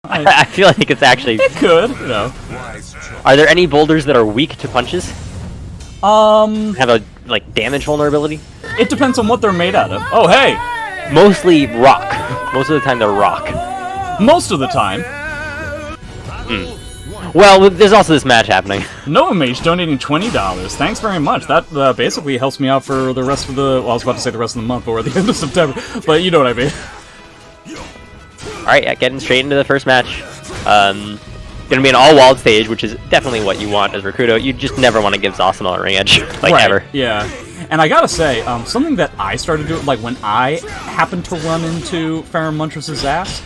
I feel like it's actually... It could, you know. Are there any boulders that are weak to punches? Have a, like, damage vulnerability? It depends on what they're made out of. Oh, hey! Mostly rock. Most of the time they're rock. Most of the time. Well, there's also this match happening. Noah Mage donating $20. Thanks very much. That basically helps me out for the rest of the... Well, I was about to say the rest of the month, but we're at the end of September. But you know what I mean. Alright, yeah, getting straight into the first match. Gonna be an all-walled stage, which is definitely what you want as Rikuto. You just never want to give Zosimo a ring edge. Like, right, ever. Yeah. And I gotta say, something that I started doing, like when I happened to run into Feremuntrus' ass,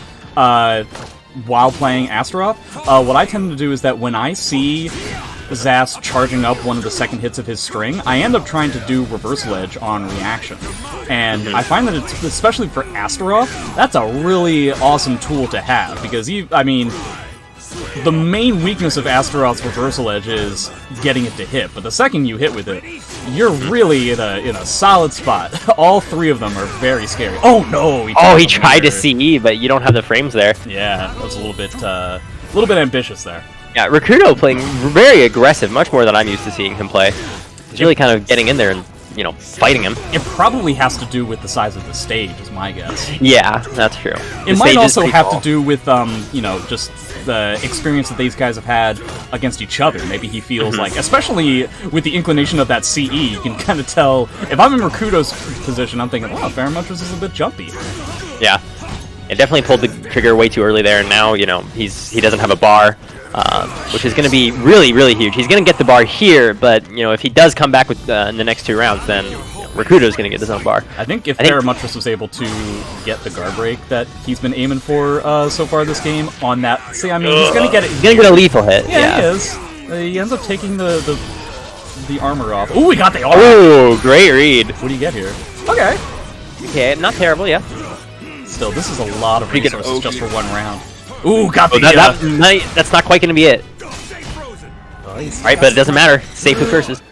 while playing Astaroth, what I tend to do is that when I see Zas charging up one of the second hits of his string, I end up trying to do reversal edge on reaction. And I find that, it's, especially for Astaroth, that's a really awesome tool to have, because, I mean, the main weakness of Astaroth's reversal edge is getting it to hit, but the second you hit with it, you're really in a solid spot. All three of them are very scary. Oh no! He tried to CE, but you don't have the frames there. Yeah, that was a little bit ambitious there. Yeah, Rikuto playing very aggressive, much more than I'm used to seeing him play. He's really kind of getting in there and, you know, fighting him. It probably has to do with the size of the stage, is my guess. Yeah, that's true. It might also have to do with, you know, just the experience that these guys have had against each other. Maybe he feels like, especially with the inclination of that CE, you can kind of tell, if I'm in Rikuto's position, I'm thinking, wow, Feremuntrus is a bit jumpy. Yeah. It definitely pulled the trigger way too early there, and now, you know, he doesn't have a bar, which is going to be really, really huge. He's going to get the bar here, but, you know, if he does come back with in the next two rounds, then Rikuto's going to get his own bar. I think if Feremuntrus was able to get the guard break that he's been aiming for so far this game on that... See, I mean, he's going to get it... He's going to get a lethal hit. Yeah, he is. He ends up taking the armor off. Ooh, we got the armor! Ooh, great read. What do you get here? Okay. Okay, not terrible, yeah. Still, this is a lot of resources just for one round. Ooh, got the... That's not quite going to be it. Alright, but it doesn't matter. Safe with curses.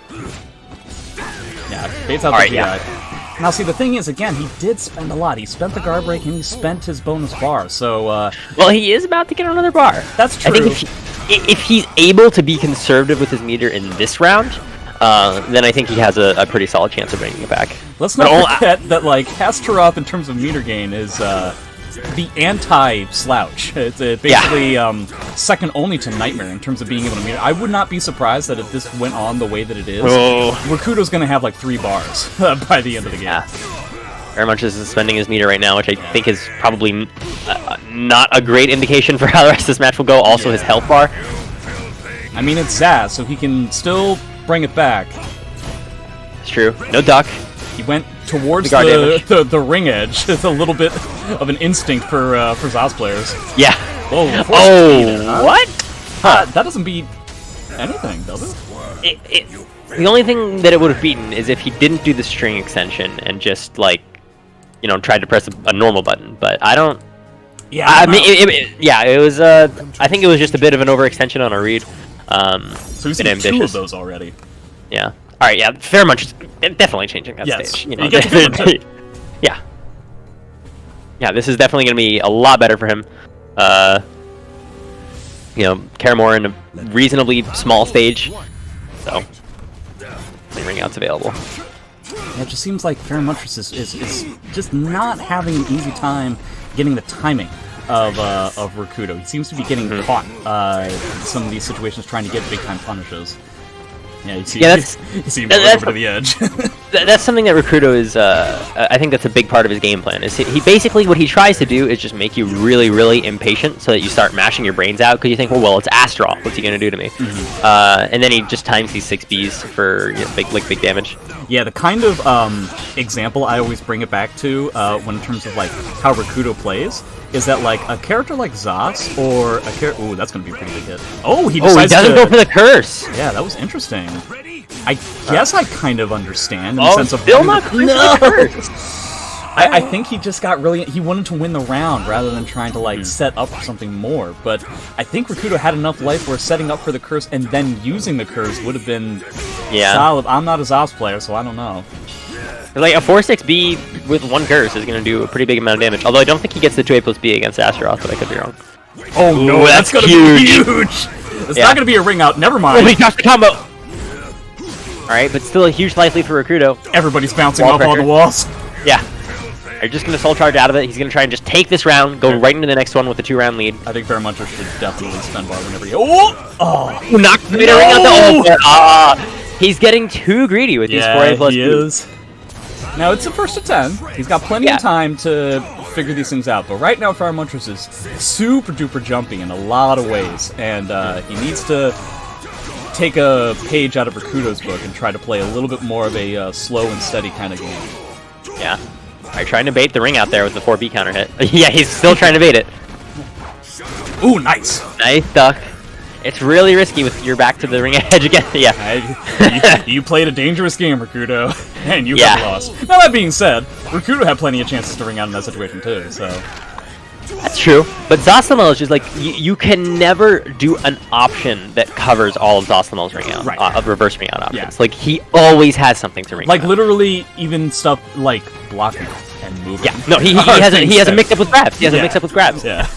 Yeah, baits out the GI. Now, see, the thing is, again, he did spend a lot. He spent the guard break and he spent his bonus bar, so... Well, he is about to get another bar. That's true. I think if he's able to be conservative with his meter in this round, then I think he has a pretty solid chance of bringing it back. Let's not forget that, like, Astaroth, in terms of meter gain, is the anti-slouch. It's basically second only to Nightmare in terms of being able to meter. I would not be surprised that if this went on the way that it is, Rikuto's going to have, like, 3 bars by the end of the game. Yeah. Feremuntrus is spending his meter right now, which I think is probably not a great indication for how the rest of this match will go. Also, his health bar. I mean, it's Zaz, so he can still bring it back. It's true. No duck. He went towards the ring edge. It's a little bit of an instinct for Zaz players. Yeah. Oh, what? Huh. That doesn't beat anything, does it? The only thing that it would have beaten is if he didn't do the string extension and just, like, you know, tried to press a normal button. But I don't... Yeah, I mean, it was, I think it was just a bit of an overextension on a read. So we've seen 2 of those already. Yeah. Alright, yeah, Feremuntrus definitely changing that stage. You know, yeah. Yeah, this is definitely going to be a lot better for him. You know, Karamor in a reasonably small stage. So, ring out's available. Yeah, it just seems like Feremuntrus is just not having an easy time getting the timing of Rikuto. He seems to be getting caught in some of these situations trying to get big-time punishes. Yeah, you see him go over to the edge. That's something that Rikuto is, I think that's a big part of his game plan. Is he basically, what he tries to do is just make you really, really impatient so that you start mashing your brains out because you think, well, it's Astaroth. What's he going to do to me? And then he just times these 6Bs for, you know, big damage. Yeah, the kind of example I always bring it back to when in terms of like how Rikuto plays is that like a character like Zos or a character... Ooh, that's going to be a pretty big hit. Oh, he doesn't go for the curse. Yeah, that was interesting. I guess I kind of understand in the sense of... Still not for the curse. I think he just got really... He wanted to win the round rather than trying to, like, set up for something more. But I think Rikuto had enough life where setting up for the curse and then using the curse would have been solid. I'm not a Zos player, so I don't know. Like, a 4-6B with 1 curse is going to do a pretty big amount of damage. Although I don't think he gets the 2A plus B against Astaroth, but I could be wrong. Oh no, Ooh, that's gonna be huge! It's not gonna be a ring out, never mind. Oh, he dropped the combo! Alright, but still a huge life lead for Rikuto. Everybody's bouncing off all the walls. Yeah. They're just going to soul charge out of it. He's going to try and just take this round, go right into the next one with a 2-round lead. I think Feremuntrus should definitely spend bar whenever he... Oh! Knocked the ring out the ult. He's getting too greedy with these 4A plus. Yeah, he is. Now, it's the first to 10. He's got plenty of time to figure these things out. But right now, Feremuntrus is super-duper jumpy in a lot of ways. And he needs to take a page out of Rikuto's book and try to play a little bit more of a slow and steady kind of game. Yeah. Alright, trying to bait the ring out there with the 4B counter hit. Yeah, he's still trying to bait it. Ooh, nice! Nice duck. It's really risky with your back to the ring edge again. Yeah. You played a dangerous game, Rikuto, and you got lost. Now, that being said, Rikuto had plenty of chances to ring out in that situation, too, so... That's true, but Zasamel's just like, you can never do an option that covers all of Zasamel's ring out, of reverse ring out options. Like, he always has something to ring out. Like, literally, even stuff like blocking and moving. Yeah, no, he has a mix-up with grabs. He has a mix-up with grabs. Yeah.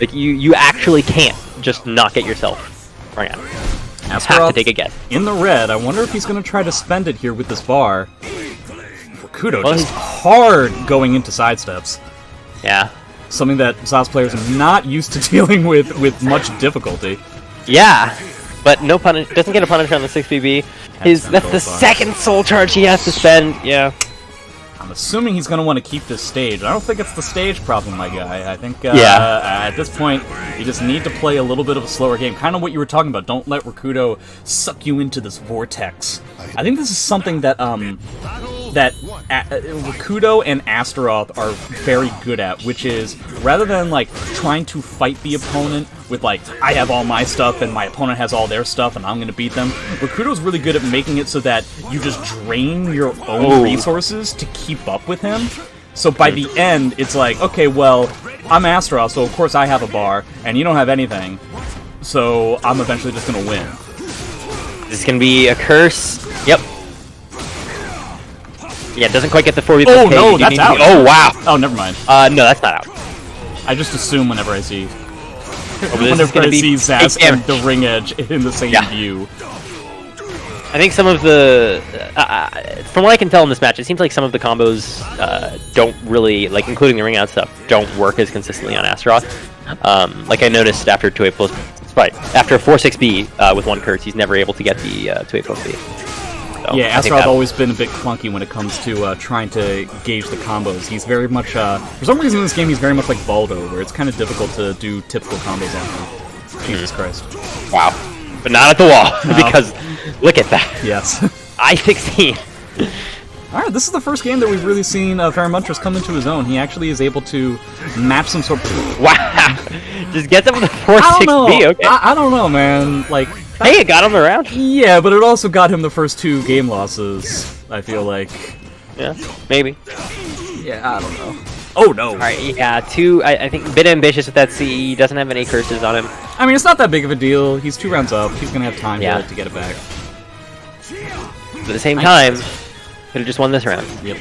Like, you actually can't just not get yourself ring out. You have to take a guess. In the red, I wonder if he's going to try to spend it here with this bar. Rikuto just hard going into sidesteps. Yeah. Something that Zas players are not used to dealing with much difficulty. Yeah, but no punish. Doesn't get a punish on the 6BB. That's the second soul charge he has to spend. Yeah. I'm assuming he's going to want to keep this stage. I don't think it's the stage problem, my guy. I think at this point, you just need to play a little bit of a slower game. Kind of what you were talking about. Don't let Rikuto suck you into this vortex. I think this is something that Rikuto and Astaroth are very good at, which is, rather than, like, trying to fight the opponent with, like, I have all my stuff and my opponent has all their stuff and I'm going to beat them, Rikuto's really good at making it so that you just drain your own resources to keep up with him. So by the end, it's like, okay, well, I'm Astaroth, so of course I have a bar, and you don't have anything, so I'm eventually just going to win. This is going to be a curse. Yep. Yeah, it doesn't quite get the 4B. Oh, no, that's out. Oh, wow. Oh, never mind. No, that's not out. I just assume whenever I see... whenever I see Zas and the ring edge in the same view. I think some of the... from what I can tell in this match, it seems like some of the combos don't really, like, including the ring out stuff, don't work as consistently on Astaroth. Like I noticed after 2A plus... after 4-6B with one curse, he's never able to get the 2A plus B. So yeah, Astaroth's always been a bit clunky when it comes to trying to gauge the combos. He's very much, for some reason in this game, he's very much like Baldo, where it's kind of difficult to do typical combos on him. Jesus Christ. Wow. But not at the wall, because look at that. Yes. I-16. Alright, this is the first game that we've really seen Feremuntrus come into his own. He actually is able to match some sort of... Wow! Just gets him with a 4-6B, okay. I don't know, man. Like... Hey, it got him around. Yeah, but it also got him the first 2 game losses, I feel like. Yeah, maybe. Yeah, I don't know. Oh, no. Alright, yeah, 2, I think, a bit ambitious with that CE. Doesn't have any curses on him. I mean, it's not that big of a deal. He's 2 rounds up. He's going to have time to get it back. But at the same time, could have just won this round. Yep.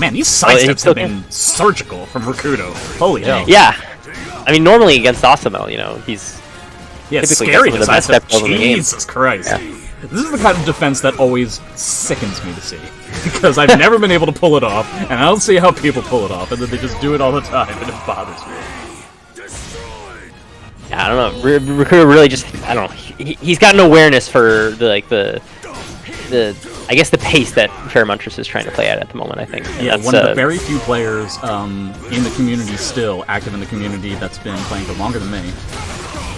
Man, these sidesteps have been surgical from Rikuto. Holy hell. Yeah. I mean, normally against Asamo, you know, he's... Yeah, it's scary to sidestep. Jesus Christ. Yeah. This is the kind of defense that always sickens me to see. Because I've never been able to pull it off, and I don't see how people pull it off, and then they just do it all the time, and it bothers me. Yeah, I don't know. Rikuto really just, I don't know. He's got an awareness for the I guess the pace that Feremuntrus is trying to play at the moment, I think. And yeah, one of the very few players in the community still, active in the community, that's been playing for longer than me.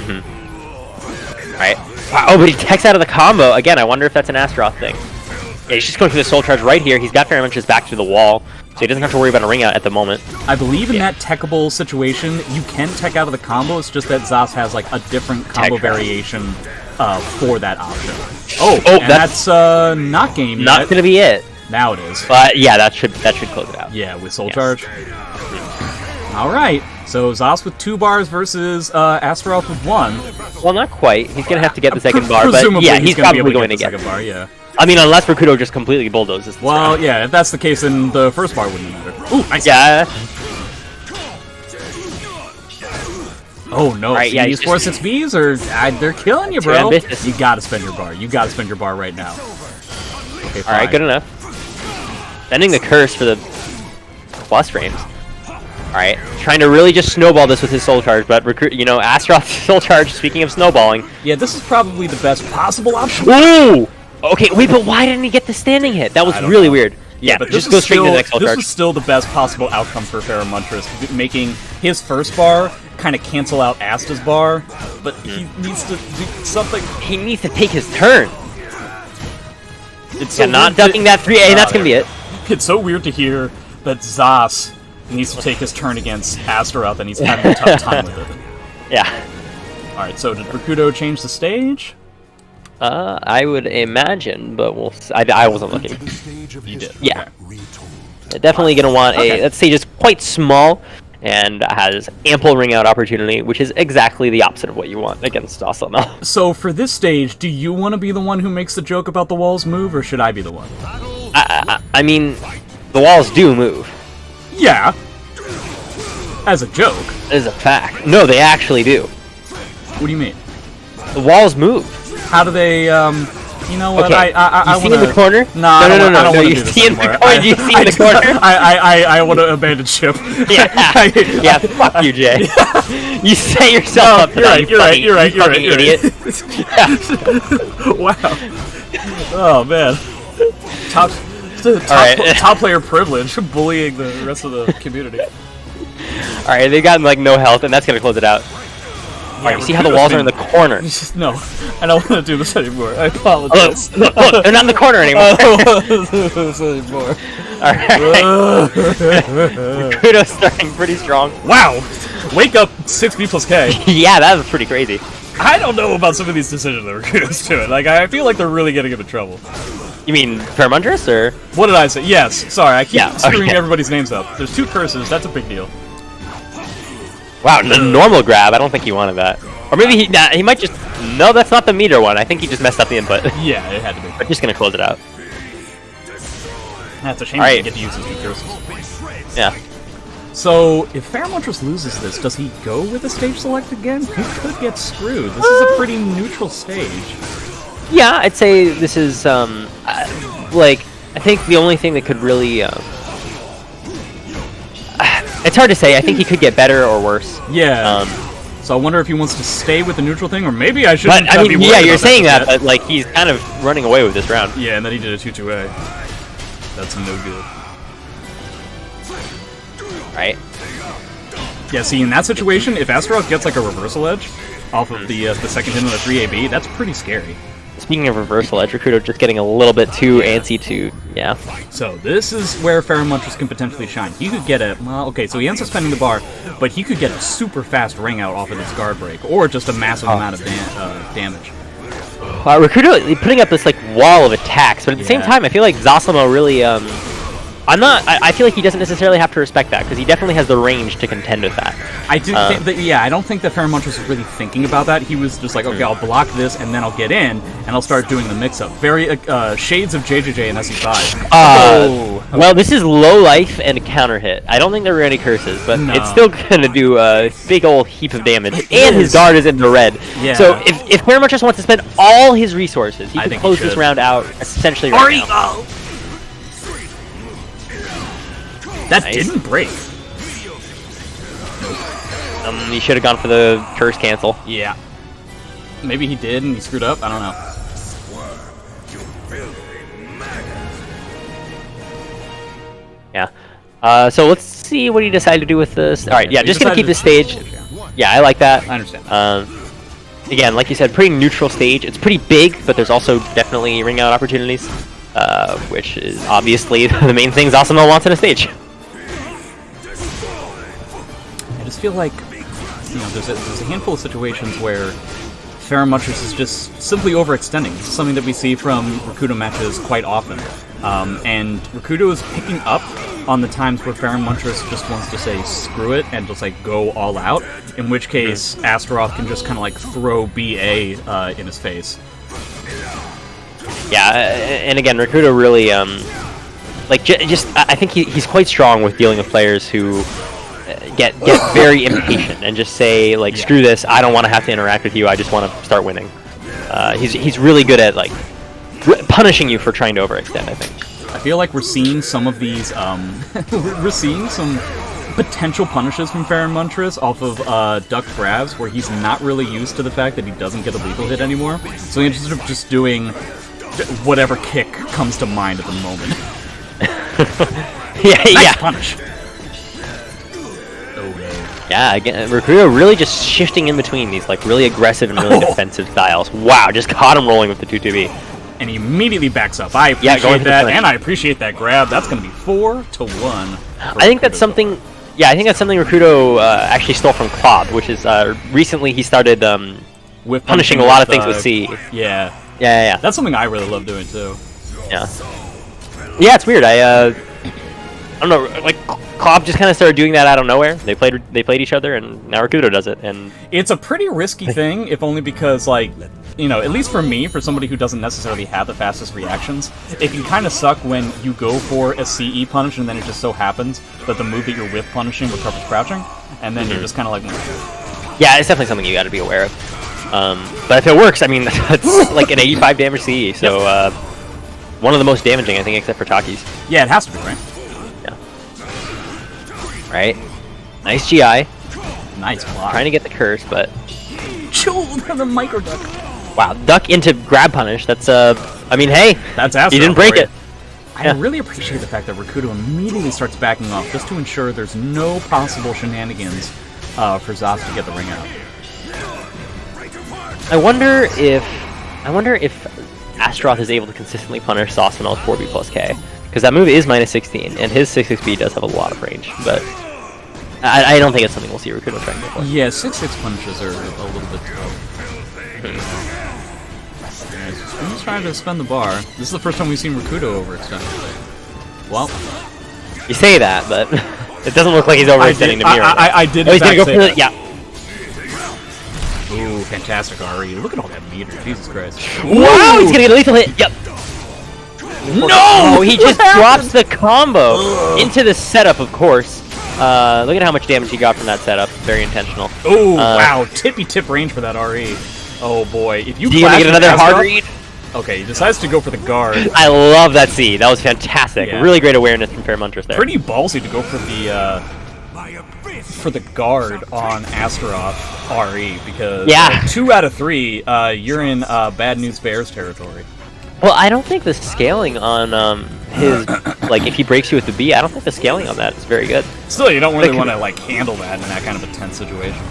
Mm-hmm. Right. Wow, oh, but he techs out of the combo. Again, I wonder if that's an Astaroth thing. Yeah, he's just going for the soul charge right here. He's got Feremuntrus back to the wall, so he doesn't have to worry about a ring out at the moment. I believe in that techable situation, you can tech out of the combo. It's just that Zas has like a different combo variation for that option. Oh, that's not game yet. Not going to be it. Now it is. But yeah, that should close it out. Yeah, with soul charge. All right. So Zas with 2 bars versus Astaroth with 1. Well, not quite. He's going to have to get the second bar, but yeah, he's probably going to get the second bar, yeah. I mean, unless Rikuto just completely bulldozes this round. Yeah, if that's the case, then the first bar wouldn't matter. Ooh, nice. Yeah. Oh no! All right, So yeah, these he's 4-6Bs are they're killing you, bro. ambitious. You gotta spend your bar. You gotta spend your bar right now. Okay, fine. All right, good enough. Sending the curse for the plus frames. All right, trying to really just snowball this with his soul charge, but you know, Astaroth's soul charge. Speaking of snowballing. Yeah, this is probably the best possible option. Ooh! Okay, wait, but why didn't he get the standing hit? That was really weird. Yeah, but just go straight to the next soul this charge. was still the best possible outcome for Feremuntrus, making his first bar kind of cancel out Asta's bar, but he needs to do something. He needs to take his turn. It's Yeah, not ducking that 3A, and that's gonna be it. It's so weird to hear that Zas needs to take his turn against Astaroth, and he's having a tough time with it. Yeah. Alright, so did Rikuto change the stage? I would imagine, but we'll. I wasn't looking. You did. Yeah. Okay. Definitely gonna want a. That stage is quite small and has ample ring out opportunity, which is exactly the opposite of what you want against Asama. So for this stage, do you want to be the one who makes the joke about the walls move, or should I be the one? I mean, the walls do move. Yeah. As a joke. That is a fact. No, they actually do. What do you mean? The walls move. How do they, you know what, Okay, I you see wanna... in the corner? No, No, you you see in the corner? Do you see in the corner? I want to abandon ship. Yeah, yeah, fuck you, Jay. You set yourself up for that, you fucking idiot. Wow. Oh, man. Top player privilege, bullying the rest of the community. Alright, they've gotten, like, no health, and that's gonna close it out. Alright, you see how the walls are in the corner? No, I don't want to do this anymore. I apologize. Look, they're not in the corner anymore. I don't want to do this anymore. Alright. Rikuto's starting pretty strong. Wow! Wake up 6B plus K. Yeah, that was pretty crazy. I don't know about some of these decisions that Rikuto's doing. Like, I feel like they're really getting him in trouble. You mean Feremuntrus, or? What did I say? Yes, sorry, I keep screwing okay. everybody's names up. There's 2 curses, that's a big deal. Wow, the normal grab, I don't think he wanted that. Or maybe he might just... No, that's not the meter one. I think he just messed up the input. Yeah, it had to be. But just gonna close it out. That's a shame he didn't get to use his 2 curses. Yeah. So, if Feremuntrus loses this, does he go with the stage select again? He could get screwed. This is a pretty neutral stage. Yeah, I'd say this is, like, I think the only thing that could really, it's hard to say. I think he could get better or worse. Yeah. So I wonder if he wants to stay with the neutral thing, or maybe I shouldn't. But, I mean, yeah, you're saying that, but, like, he's kind of running away with this round. Yeah, and then he did a 2-2A. That's no good. Right? Yeah, see, in that situation, if Astaroth gets, like, a reversal edge off of the second hit on the 3AB, that's pretty scary. Speaking of reversal edge, Rikuto just getting a little bit too antsy to, yeah. So this is where Feremuntrus can potentially shine. He could get a, well, okay, so he ends up spending the bar, but he could get a super fast ring out off of this guard break, or just a massive amount of damage. Rikuto putting up this, like, wall of attacks, but at the same time, I feel like Zosimo really, I feel like he doesn't necessarily have to respect that, because he definitely has the range to contend with that. I do think that, yeah, I don't think that Feremuntrus was really thinking about that. He was just like, okay, I'll block this, and then I'll get in, and I'll start doing the mix-up. Very, shades of JJJ and SE5. Well, this is low life and counter hit. I don't think there were any curses, but it's still gonna do a big old heap of damage, and his guard is in the red. Yeah. So if Feremuntrus wants to spend all his resources, he can close this round out essentially right now. That didn't break. He should have gone for the curse cancel. Yeah. Maybe he did and he screwed up. I don't know. Yeah. So let's see what he decided to do with this. All right. Yeah. Just gonna keep this stage. Yeah, I like that. I understand. Again, like you said, pretty neutral stage. It's pretty big, but there's also definitely ring out opportunities, which is obviously the main things Zosimo wants in a stage. I just feel like, you know, there's a handful of situations where Feremuntrus is just simply overextending. This is something that we see from Rikuto matches quite often. And Rikuto is picking up on the times where Feremuntrus just wants to say screw it and just like go all out, in which case Astaroth can just kind of like throw BA in his face. Yeah, and again, Rikuto really, like, just I think he's quite strong with dealing with players who get very impatient and just say like, screw this, I don't want to have to interact with you, I just want to start winning. He's really good at like punishing you for trying to overextend, I think. I feel like we're seeing some of these, we're seeing some potential punishes from Feremuntrus off of duck grabs, where he's not really used to the fact that he doesn't get a lethal hit anymore. So instead of just doing whatever kick comes to mind at the moment. Nice punish. Oh no. Yeah, again, Rikuto really just shifting in between these like really aggressive and really defensive styles. Wow, just caught him rolling with the 2-2B. And he immediately backs up. I appreciate that, and I appreciate that grab. That's going to be 4-1. I think that's something. Yeah, I think that's something Rikuto actually stole from Klob, which is recently he started with punishing a lot of things with C. Yeah. Yeah. That's something I really love doing too. Yeah. Yeah, it's weird. I don't know. Like Klob just kind of started doing that out of nowhere. They played each other, and now Rikuto does it. And it's a pretty risky thing, if only because like, you know, at least for me, for somebody who doesn't necessarily have the fastest reactions, it can kind of suck when you go for a CE punish and then it just so happens that the move that you're whiff punishing recovers crouching, and then you're just kind of like... Yeah, it's definitely something you got to be aware of. But if it works, I mean, that's like an 85 damage CE, so one of the most damaging, I think, except for Taki's. Yeah, it has to be, right? Yeah. Right. Nice GI. Nice block. Trying to get the curse, but... Chill, the micro duck. Wow, duck into grab punish. That's I mean, hey, that's Astro. He didn't break it. I really appreciate the fact that Rikuto immediately starts backing off just to ensure there's no possible shenanigans for Zas to get the ring out. I wonder if Astaroth is able to consistently punish Sosimo's 4B plus K, because that move is -16, and his 6-6B does have a lot of range, but I don't think it's something we'll see Rikuto trying to go for. Yeah, 6-6 punishes are a little bit tough. He's trying to spend the bar. This is the first time we've seen Rikuto overextend. Well, you say that, but it doesn't look like he's overextending the mirror. I did. Oh, he's gonna go for the, yeah. Ooh, fantastic RE. Look at all that meter. Jesus Christ. Wow, he's gonna get a lethal hit. Yep. No! Oh, he just drops the combo into the setup, of course. Look at how much damage he got from that setup. Very intentional. Oh, wow. Tippy tip range for that RE. Oh, boy. If you gonna get another hard read? Okay, he decides to go for the guard. I love that C. That was fantastic. Yeah. Really great awareness from Feremuntrus there. Pretty ballsy to go for the guard on Astaroth RE, because 2 out of 3, you're in Bad News Bears territory. Well, I don't think the scaling on his, like, if he breaks you with the B, I don't think the scaling on that is very good. Still, you don't really want to, like, handle that in that kind of a tense situation.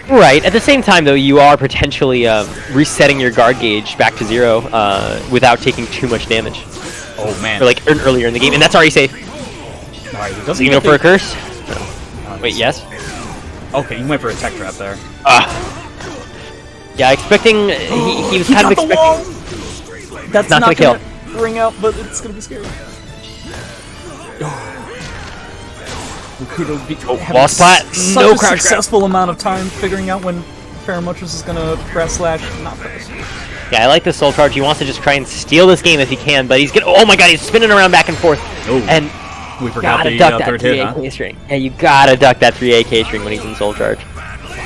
Right. At the same time, though, you are potentially resetting your guard gauge back to 0 without taking too much damage. Oh, man. Or, like, earlier in the game, and that's already safe. Alright, he doesn't go for a curse? No. Wait, yes? Okay, you went for a tech trap there. Yeah, expecting... he was kind of expecting... That's not gonna kill. Ring out, but it's gonna be scary. Rikuto wall splat, no crouch successful amount of time figuring out when Feremuntrus is gonna press slash not press. Yeah, I like the soul charge. He wants to just try and steal this game if he can, but he's gonna. Oh my god, he's spinning around back and forth. Oh. And we forgot the duck that third 3 hit, AK string. Yeah, you gotta duck that 3 AK string when he's in soul charge.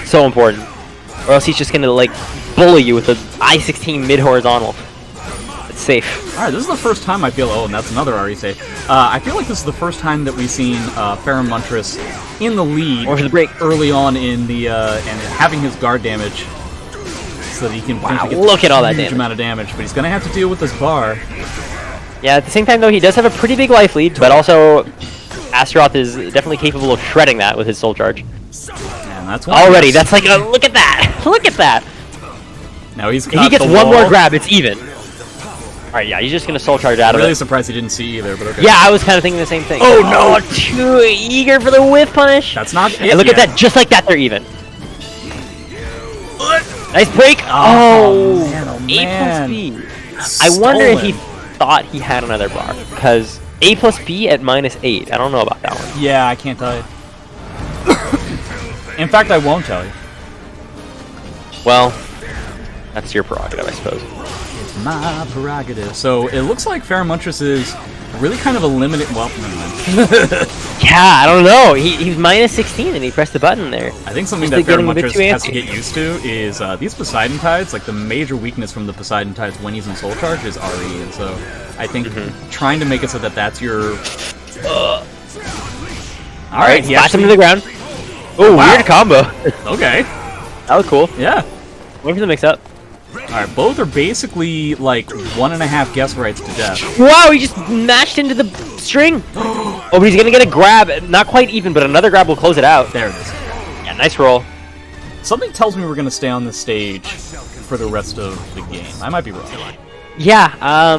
So important. Or else he's just gonna like bully you with the I-16 mid horizontal. It's safe. Alright, this is the first time I feel. Oh, and that's another RE save. I feel like this is the first time that we've seen Feremuntrus in the lead or for the break early on in the and having his guard damage, so that he can get look at all that huge amount of damage. But he's gonna have to deal with this bar. Yeah, at the same time though, he does have a pretty big life lead, but also Astaroth is definitely capable of shredding that with his soul charge. And that's already. That's like look at that! Look at that! Now he's if he gets one more grab, it's even. Alright, yeah, he's just gonna soul charge out of it. I'm really surprised he didn't see either, but okay. Yeah, I was kind of thinking the same thing. Oh no! Too eager for the whiff punish. That's not it. And look at that, just like that, they're even. Nice break! Oh, man. A plus B. I wonder if he thought he had another bar, because A plus B at -8. I don't know about that one. Yeah, I can't tell you. In fact, I won't tell you. Well, that's your prerogative, I suppose. It's my prerogative. So it looks like Feremuntrus is really kind of a limited. Well, never mind. Yeah, I don't know. He's minus 16 and he pressed the button there. I think something Just that getting a bit Feremuntrus too has to antsy. get used to is these Poseidon Tides, like the major weakness from the Poseidon Tides when he's in Soul Charge is RE, and so I think trying to make it so that that's your... Alright, he splash him to actually... the ground. Oh, wow. weird combo. Okay, That was cool. yeah. Wait for the mix-up. Alright, both are basically like 1.5 guess rights to death. Wow, he just mashed into the string. Oh, but he's gonna get a grab. Not quite even, but another grab will close it out. There it is. Yeah, nice roll. Something tells me we're gonna stay on this stage for the rest of the game. I might be wrong. Yeah,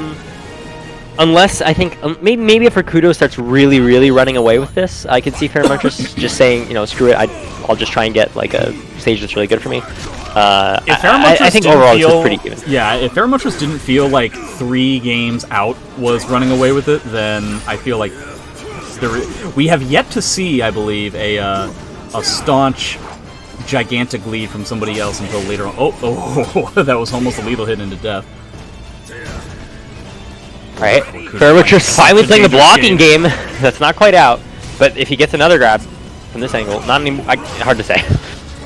unless I think maybe if Rikuto starts really running away with this, I could see Feremuntrus just saying, you know, screw it. I'll just try and get like a stage that's really good for me. I think overall it's pretty even. Yeah, if Feremuntrus didn't feel like 3 games out was running away with it, then I feel like we have yet to see, I believe, a staunch, gigantic lead from somebody else until later on. Oh, that was almost a lethal hit into death. Alright, Feremuntrus finally playing the blocking game. That's not quite out, but if he gets another grab from this angle, not any, hard to say.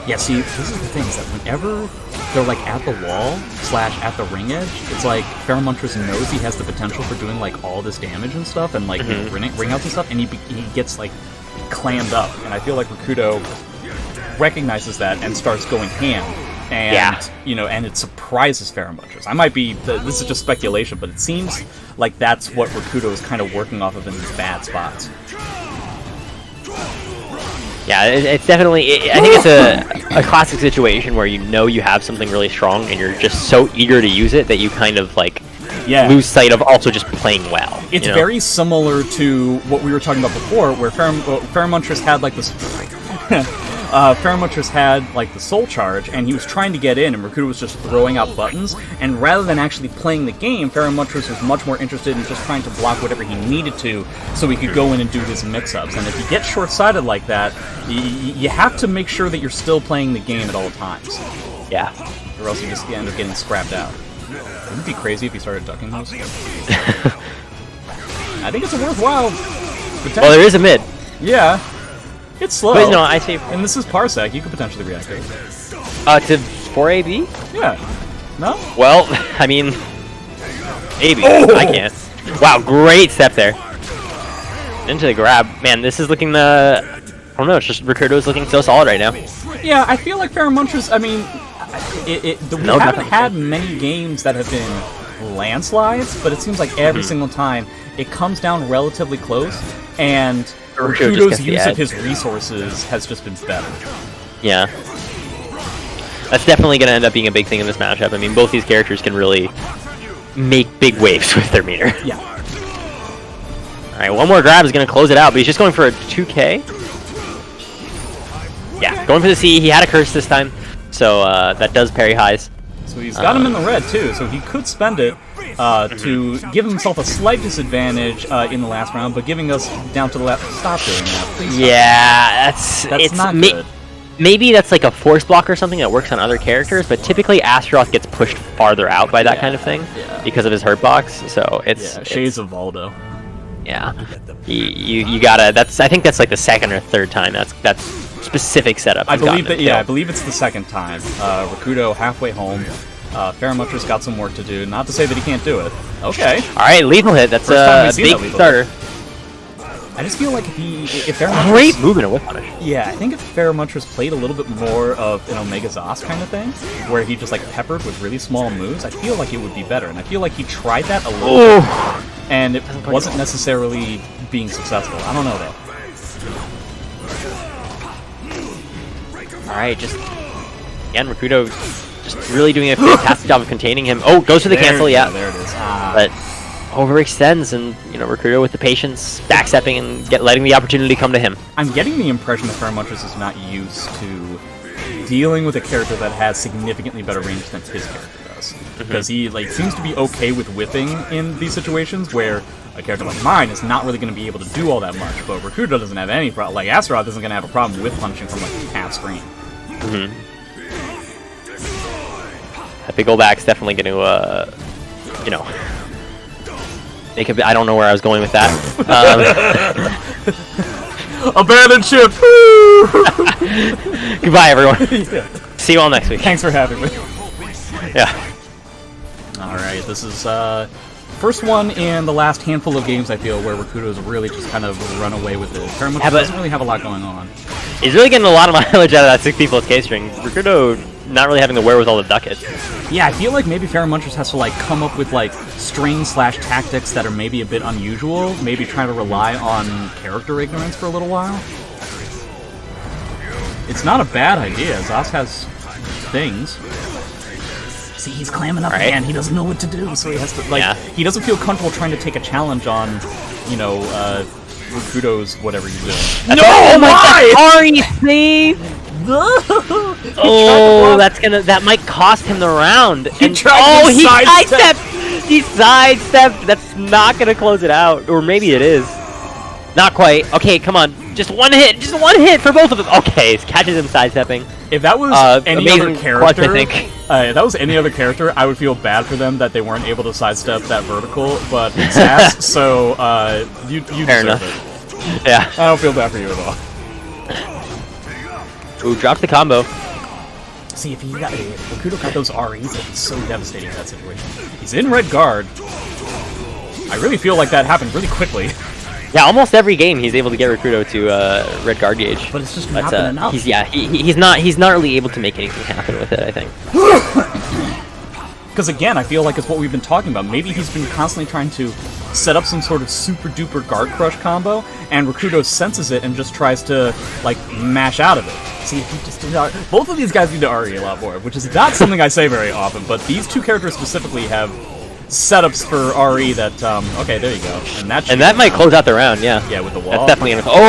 Yeah, see, this is the thing, is that whenever they're like at the wall / at the ring edge, it's like Feremuntrus knows he has the potential for doing like all this damage and stuff, and like you know, ring outs and stuff, and he gets like clammed up, and I feel like Rikuto recognizes that and starts going ham, and you know, and it surprises Feremuntrus. I might be this is just speculation, but it seems like that's what Rikuto is kind of working off of in these bad spots. Yeah, it's definitely. I think it's a classic situation where you know you have something really strong and you're just so eager to use it that you kind of like lose sight of also just playing well. It's you know? very similar to what we were talking about before, where Feremuntrus had like this. Feremuntrus had like the Soul Charge, and he was trying to get in, and Rikuto was just throwing out buttons. And rather than actually playing the game, Feremuntrus was much more interested in just trying to block whatever he needed to, so he could go in and do his mix-ups. And if you get short-sighted like that, you have to make sure that you're still playing the game at all times. Yeah. Or else you just end up getting scrapped out. Wouldn't it be crazy if he started ducking those? I think it's a worthwhile potential. Well, there is a mid. Yeah. It's slow. But no, I say. And this is Parsec, you could potentially react it. To 4AB? Yeah. No? Well, I mean, maybe. I can't. Wow, great step there. Into the grab. Man, this is looking I don't know, it's just Rikuto's looking so solid right now. Yeah, I feel like Feremuntrus, I mean, we haven't had many games that have been landslides, but it seems like every single time it comes down relatively close, and Rikuto's use of his resources has just been better. Yeah. That's definitely going to end up being a big thing in this matchup. I mean, both these characters can really make big waves with their meter. Yeah. Alright, one more grab is going to close it out, but he's just going for a 2K. Yeah, going for the C. He had a curse this time, so that does parry highs. So he's got him in the red, too, so he could spend it to give himself a slight disadvantage in the last round, but giving us down to the left. Stop doing that, please. Yeah, that's not good. Maybe that's like a force block or something that works on other characters, but typically Astaroth gets pushed farther out by that kind of thing because of his hurt box. So it's shades of Valdo. Yeah, you gotta. I think that's like the second or third time that's specific setup. I believe that. Yeah, I believe it's the second time. Rikuto halfway home. Fairmuncher's got some work to do. Not to say that he can't do it. Okay. All right, lethal hit. That's a big starter. I just feel like if Feremuntrus... Great movement of whip punish. Yeah, I think if Feremuntrus played a little bit more of an Omega Zos kind of thing, where he just like peppered with really small moves, I feel like it would be better. And I feel like he tried that a little bit, and it wasn't necessarily being successful. I don't know though. All right, just again, Rikuto just really doing a fantastic job of containing him. Oh, goes for the cancel, yeah. There it is. But overextends, and Rikuto with the patience, backstepping, and letting the opportunity come to him. I'm getting the impression that Feremuntrus is not used to dealing with a character that has significantly better range than his character does, because he seems to be okay with whipping in these situations where a character like mine is not really going to be able to do all that much. But Rikuto doesn't have any problem. Like Astaroth isn't going to have a problem with punching from like half screen. That big ol' back's definitely going to, make a bit. I don't know where I was going with that. Abandoned ship! Goodbye, everyone. Yeah. See you all next week. Thanks for having me. Yeah. Alright, this is first one in the last handful of games, I feel, where Rikuto's really just kind of run away with it. Feremuntrus doesn't really have a lot going on. He's really getting a lot of mileage out of that 60 plus K string. Rikuto not really having the wherewithal to duck it. Yeah, I feel like maybe Feremuntrus has to like come up with like string/tactics that are maybe a bit unusual, maybe try to rely on character ignorance for a little while. It's not a bad idea. Zos has things. See, he's clamming up again. He doesn't know what to do, so he has to like. He doesn't feel comfortable trying to take a challenge on, you know, Rikuto's whatever he's doing. No, oh my God, Ari save! Oh, that might cost him the round. He sidestepped! He sidestepped! That's not gonna close it out. Or maybe it is. Not quite. Okay, come on. Just one hit for both of them. Okay, it catches him sidestepping. If that was any other character, I think. If that was any other character, I would feel bad for them that they weren't able to sidestep that vertical, but it's Sass, so you Fair deserve enough. it. Yeah. I don't feel bad for you at all. Ooh, dropped the combo. See, if Rikuto got those REs, it'd be so devastating in that situation. He's in red guard. I really feel like that happened really quickly. Yeah, almost every game he's able to get Rikuto to red guard gauge. But it's just not been enough. He's not really able to make anything happen with it, I think. Because again, I feel like it's what we've been talking about. Maybe he's been constantly trying to set up some sort of super duper guard crush combo, and Rikuto senses it and just tries to like mash out of it. See, if he just did not. Both of these guys need to RE a lot more, which is not something I say very often. But these two characters specifically have setups for RE that okay, there you go, and that might close out the round. Yeah, with the wall. That's definitely gonna.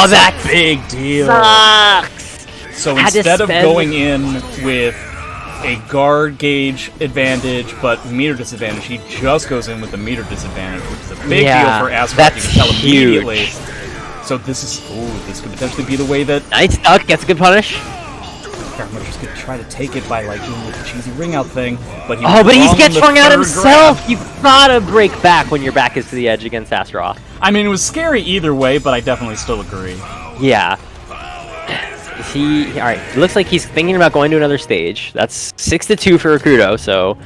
That's a big deal. Sucks. So instead of going in with a guard gauge advantage but meter disadvantage, he just goes in with the meter disadvantage, which is a big deal for Astaroth. That's you can tell huge. immediately. So this could potentially be the way that nice duck gets a good punish. I'm just gonna try to take it by like doing the cheesy ring out thing, but he gets strung out himself. You gotta break back when your back is to the edge against Astaroth. I mean, it was scary either way, but I definitely still agree. Yeah. All right. It looks like he's thinking about going to another stage. That's 6-2 for Rikuto. So, all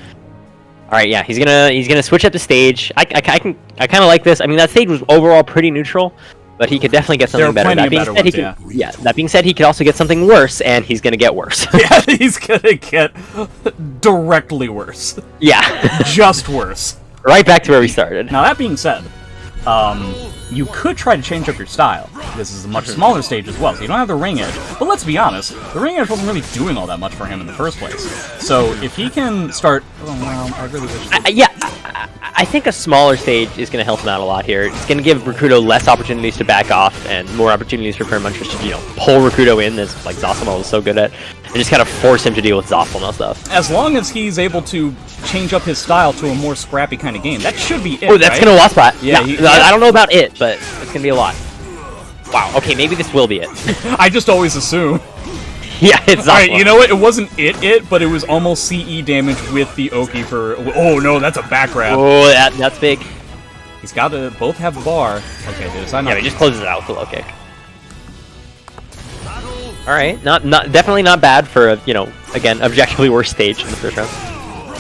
right, yeah, he's gonna switch up the stage. I kind of like this. I mean, that stage was overall pretty neutral, but he could definitely get something better. That being said, he could also get something worse, and he's gonna get worse. Yeah, he's gonna get directly worse. Yeah, just worse. Right back to where we started. Now that being said, you could try to change up your style. This is a much smaller stage as well, so you don't have the ring edge. But let's be honest, the ring edge wasn't really doing all that much for him in the first place. So if he can start... Oh, well, I really wish... I think a smaller stage is going to help him out a lot here. It's going to give Rikuto less opportunities to back off and more opportunities for Feremuntrus to, pull Rikuto in, as like Zosimo is so good at, and just kind of force him to deal with Zosimo stuff. As long as he's able to change up his style to a more scrappy kind of game, that should be it. Oh, that's going to wasp spot. Yeah, I don't know about it, but it's going to be a lot. Wow. Okay, maybe this will be it. I just always assume. Yeah, it's Zosimo. Alright, you know what? It wasn't it, but it was almost CE damage with the Oki for... Oh, no, that's a back grab. Oh, that's big. He's got to both have bar. Okay, there's... Yeah, he just closes it out with a low kick. Alright, definitely not bad for a, again, objectively worse stage in the first round.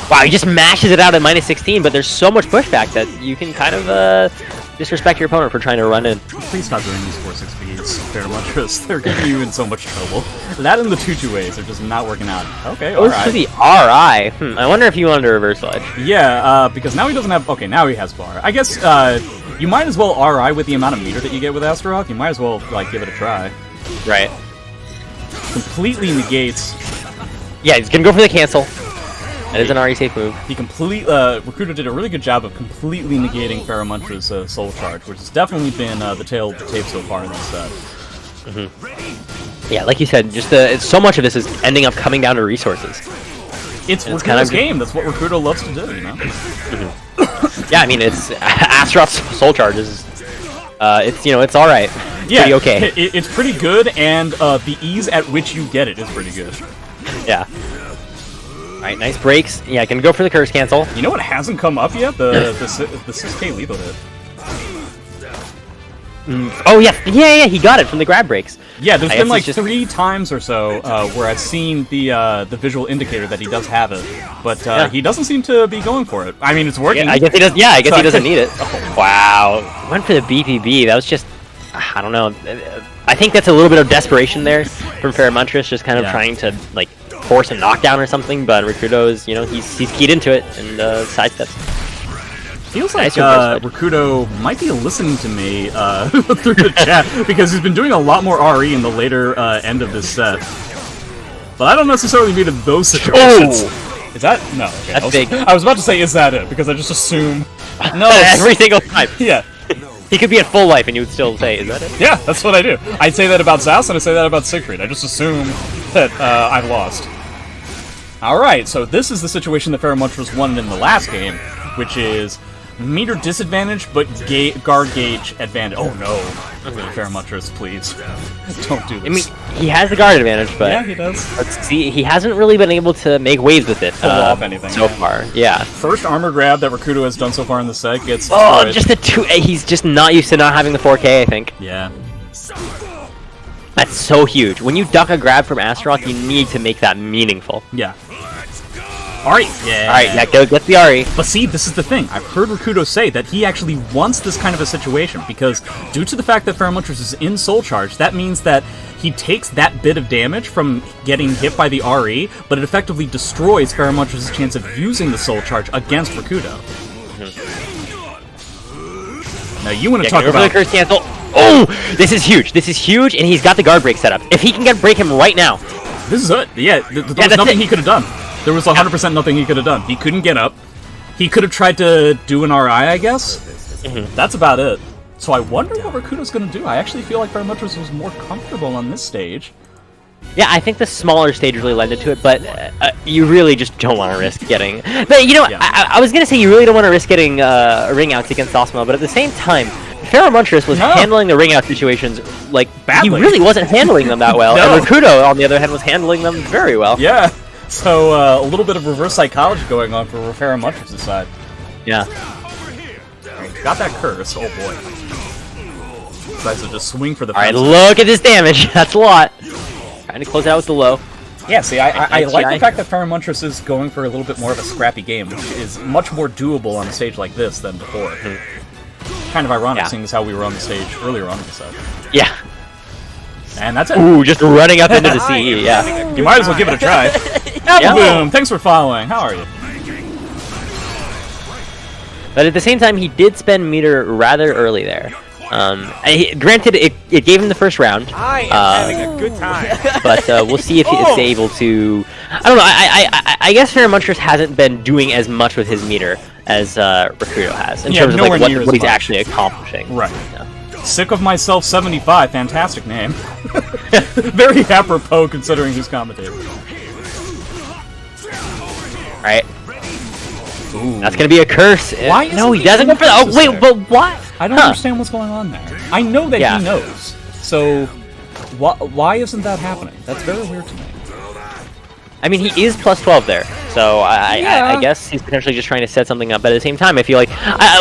Wow, he just mashes it out at -16, but there's so much pushback that you can kind of disrespect your opponent for trying to run in. Please stop doing these 4-6 speeds, Feremuntrus. They're getting you in so much trouble. That and the 2-2 ways are just not working out. Okay, alright. Goes to the RI. I wonder if he wanted to reverse ledge. Yeah, because now he doesn't have... Okay, now he has bar. I guess you might as well RI with the amount of meter that you get with Astaroth. You might as well, give it a try. Right. Completely negates... Yeah, he's gonna go for the cancel. That is an RE safe move. He Rikuto did a really good job of completely negating Feremuntrus' soul charge, which has definitely been the tail of the tape so far in this set. Yeah, like you said, just so much of this is ending up coming down to resources. It's Rikuto's game. That's what Rikuto loves to do, Yeah, I mean, it's Astaroth's soul charges. It's all right. Yeah, pretty okay. It's pretty good, and the ease at which you get it is pretty good. Yeah. Alright, nice breaks. Yeah, I can go for the curse cancel. You know what hasn't come up yet? The 6k lethal hit. Oh yeah, he got it from the grab breaks. Yeah, there's I been guess like it's just- 3 times or so where I've seen the visual indicator that he does have it, but he doesn't seem to be going for it. I mean, it's working. Yeah, I guess he does. Yeah, I guess he doesn't need it. Oh, wow, went for the BPB. That was just, I don't know. I think that's a little bit of desperation there from Feremuntrus, just kind of trying to like force a knockdown or something. But Rikuto is, he's keyed into it and sidesteps. Feels like Rikuto might be listening to me through the chat, because he's been doing a lot more RE in the later end of this set. But I don't necessarily mean in those situations. Oh! Is that? No. Okay. That's big. I was about to say, is that it? Because I just assume... No. Every single time. Yeah. He could be at full life and you would still say, is that it? Yeah, that's what I do. I say that about Zas and I say that about Siegfried. I just assume that I've lost. Alright, so this is the situation that Feremuntrus won in the last game, which is meter disadvantage, but guard gauge advantage. Oh no. Feremuntrus, please. Don't do this. I mean, he has the guard advantage, but... Yeah, he does. Let's see, he hasn't really been able to make waves with it Pull off anything so far. Yeah. First armor grab that Rikuto has done so far in the set gets Oh, destroyed. just the 2... He's just not used to not having the 4K, I think. Yeah. That's so huge. When you duck a grab from Astaroth, you need to make that meaningful. Yeah. Alright, yeah. Alright, yeah, go get the RE. But see, this is the thing. I've heard Rikuto say that he actually wants this kind of a situation, because due to the fact that Feremuntrus is in Soul Charge, that means that he takes that bit of damage from getting hit by the RE, but it effectively destroys Feremuntrus' chance of using the Soul Charge against Rikuto. Now you want to talk about... the curse cancel. Oh! This is huge, and he's got the guard break set up. If he can break him right now... This is it. Yeah, there was nothing he could have done. There was 100% nothing he could have done. He couldn't get up. He could have tried to do an RI, I guess. That's about it. So I wonder what Rikuto's going to do. I actually feel like Feremuntrus was more comfortable on this stage. Yeah, I think the smaller stage really lended to it, but you really just don't want to risk getting... But, I was going to say you really don't want to risk getting ring outs against Osmo, but at the same time, Feremuntrus was handling the ring out situations, like, badly. He really wasn't handling them that well, and Rikuto, on the other hand, was handling them very well. Yeah, so a little bit of reverse psychology going on for Feremuntrus' side. Yeah. Got that curse, oh boy. Tries to just swing for the Alright, look at this damage, that's a lot. Trying to close out with the low. Yeah, see, I like the fact that Feremuntrus is going for a little bit more of a scrappy game, which is much more doable on a stage like this than before. Kind of ironic, seeing as how we were on the stage earlier on in the set. Yeah. And that's it. Ooh, just running up into the CE, yeah. You might as well give it a try. Boom! Thanks for following. How are you? But at the same time, he did spend meter rather early there. Granted, it gave him the first round. I am having a good time. But we'll see if he's able to... I don't know, I guess Feremuntrus hasn't been doing as much with his meter as Rikuto has, in terms of like, what he's actually accomplishing. Right. Yeah. Sick of Myself 75, fantastic name. Very apropos considering who's commentating. Alright. That's gonna be a curse. Why no, he doesn't go for that. Oh, wait, but what? I don't understand what's going on there. I know that he knows. So, why isn't that happening? That's very weird to me. I mean, he is plus 12 there, so I guess he's potentially just trying to set something up. But at the same time, I feel like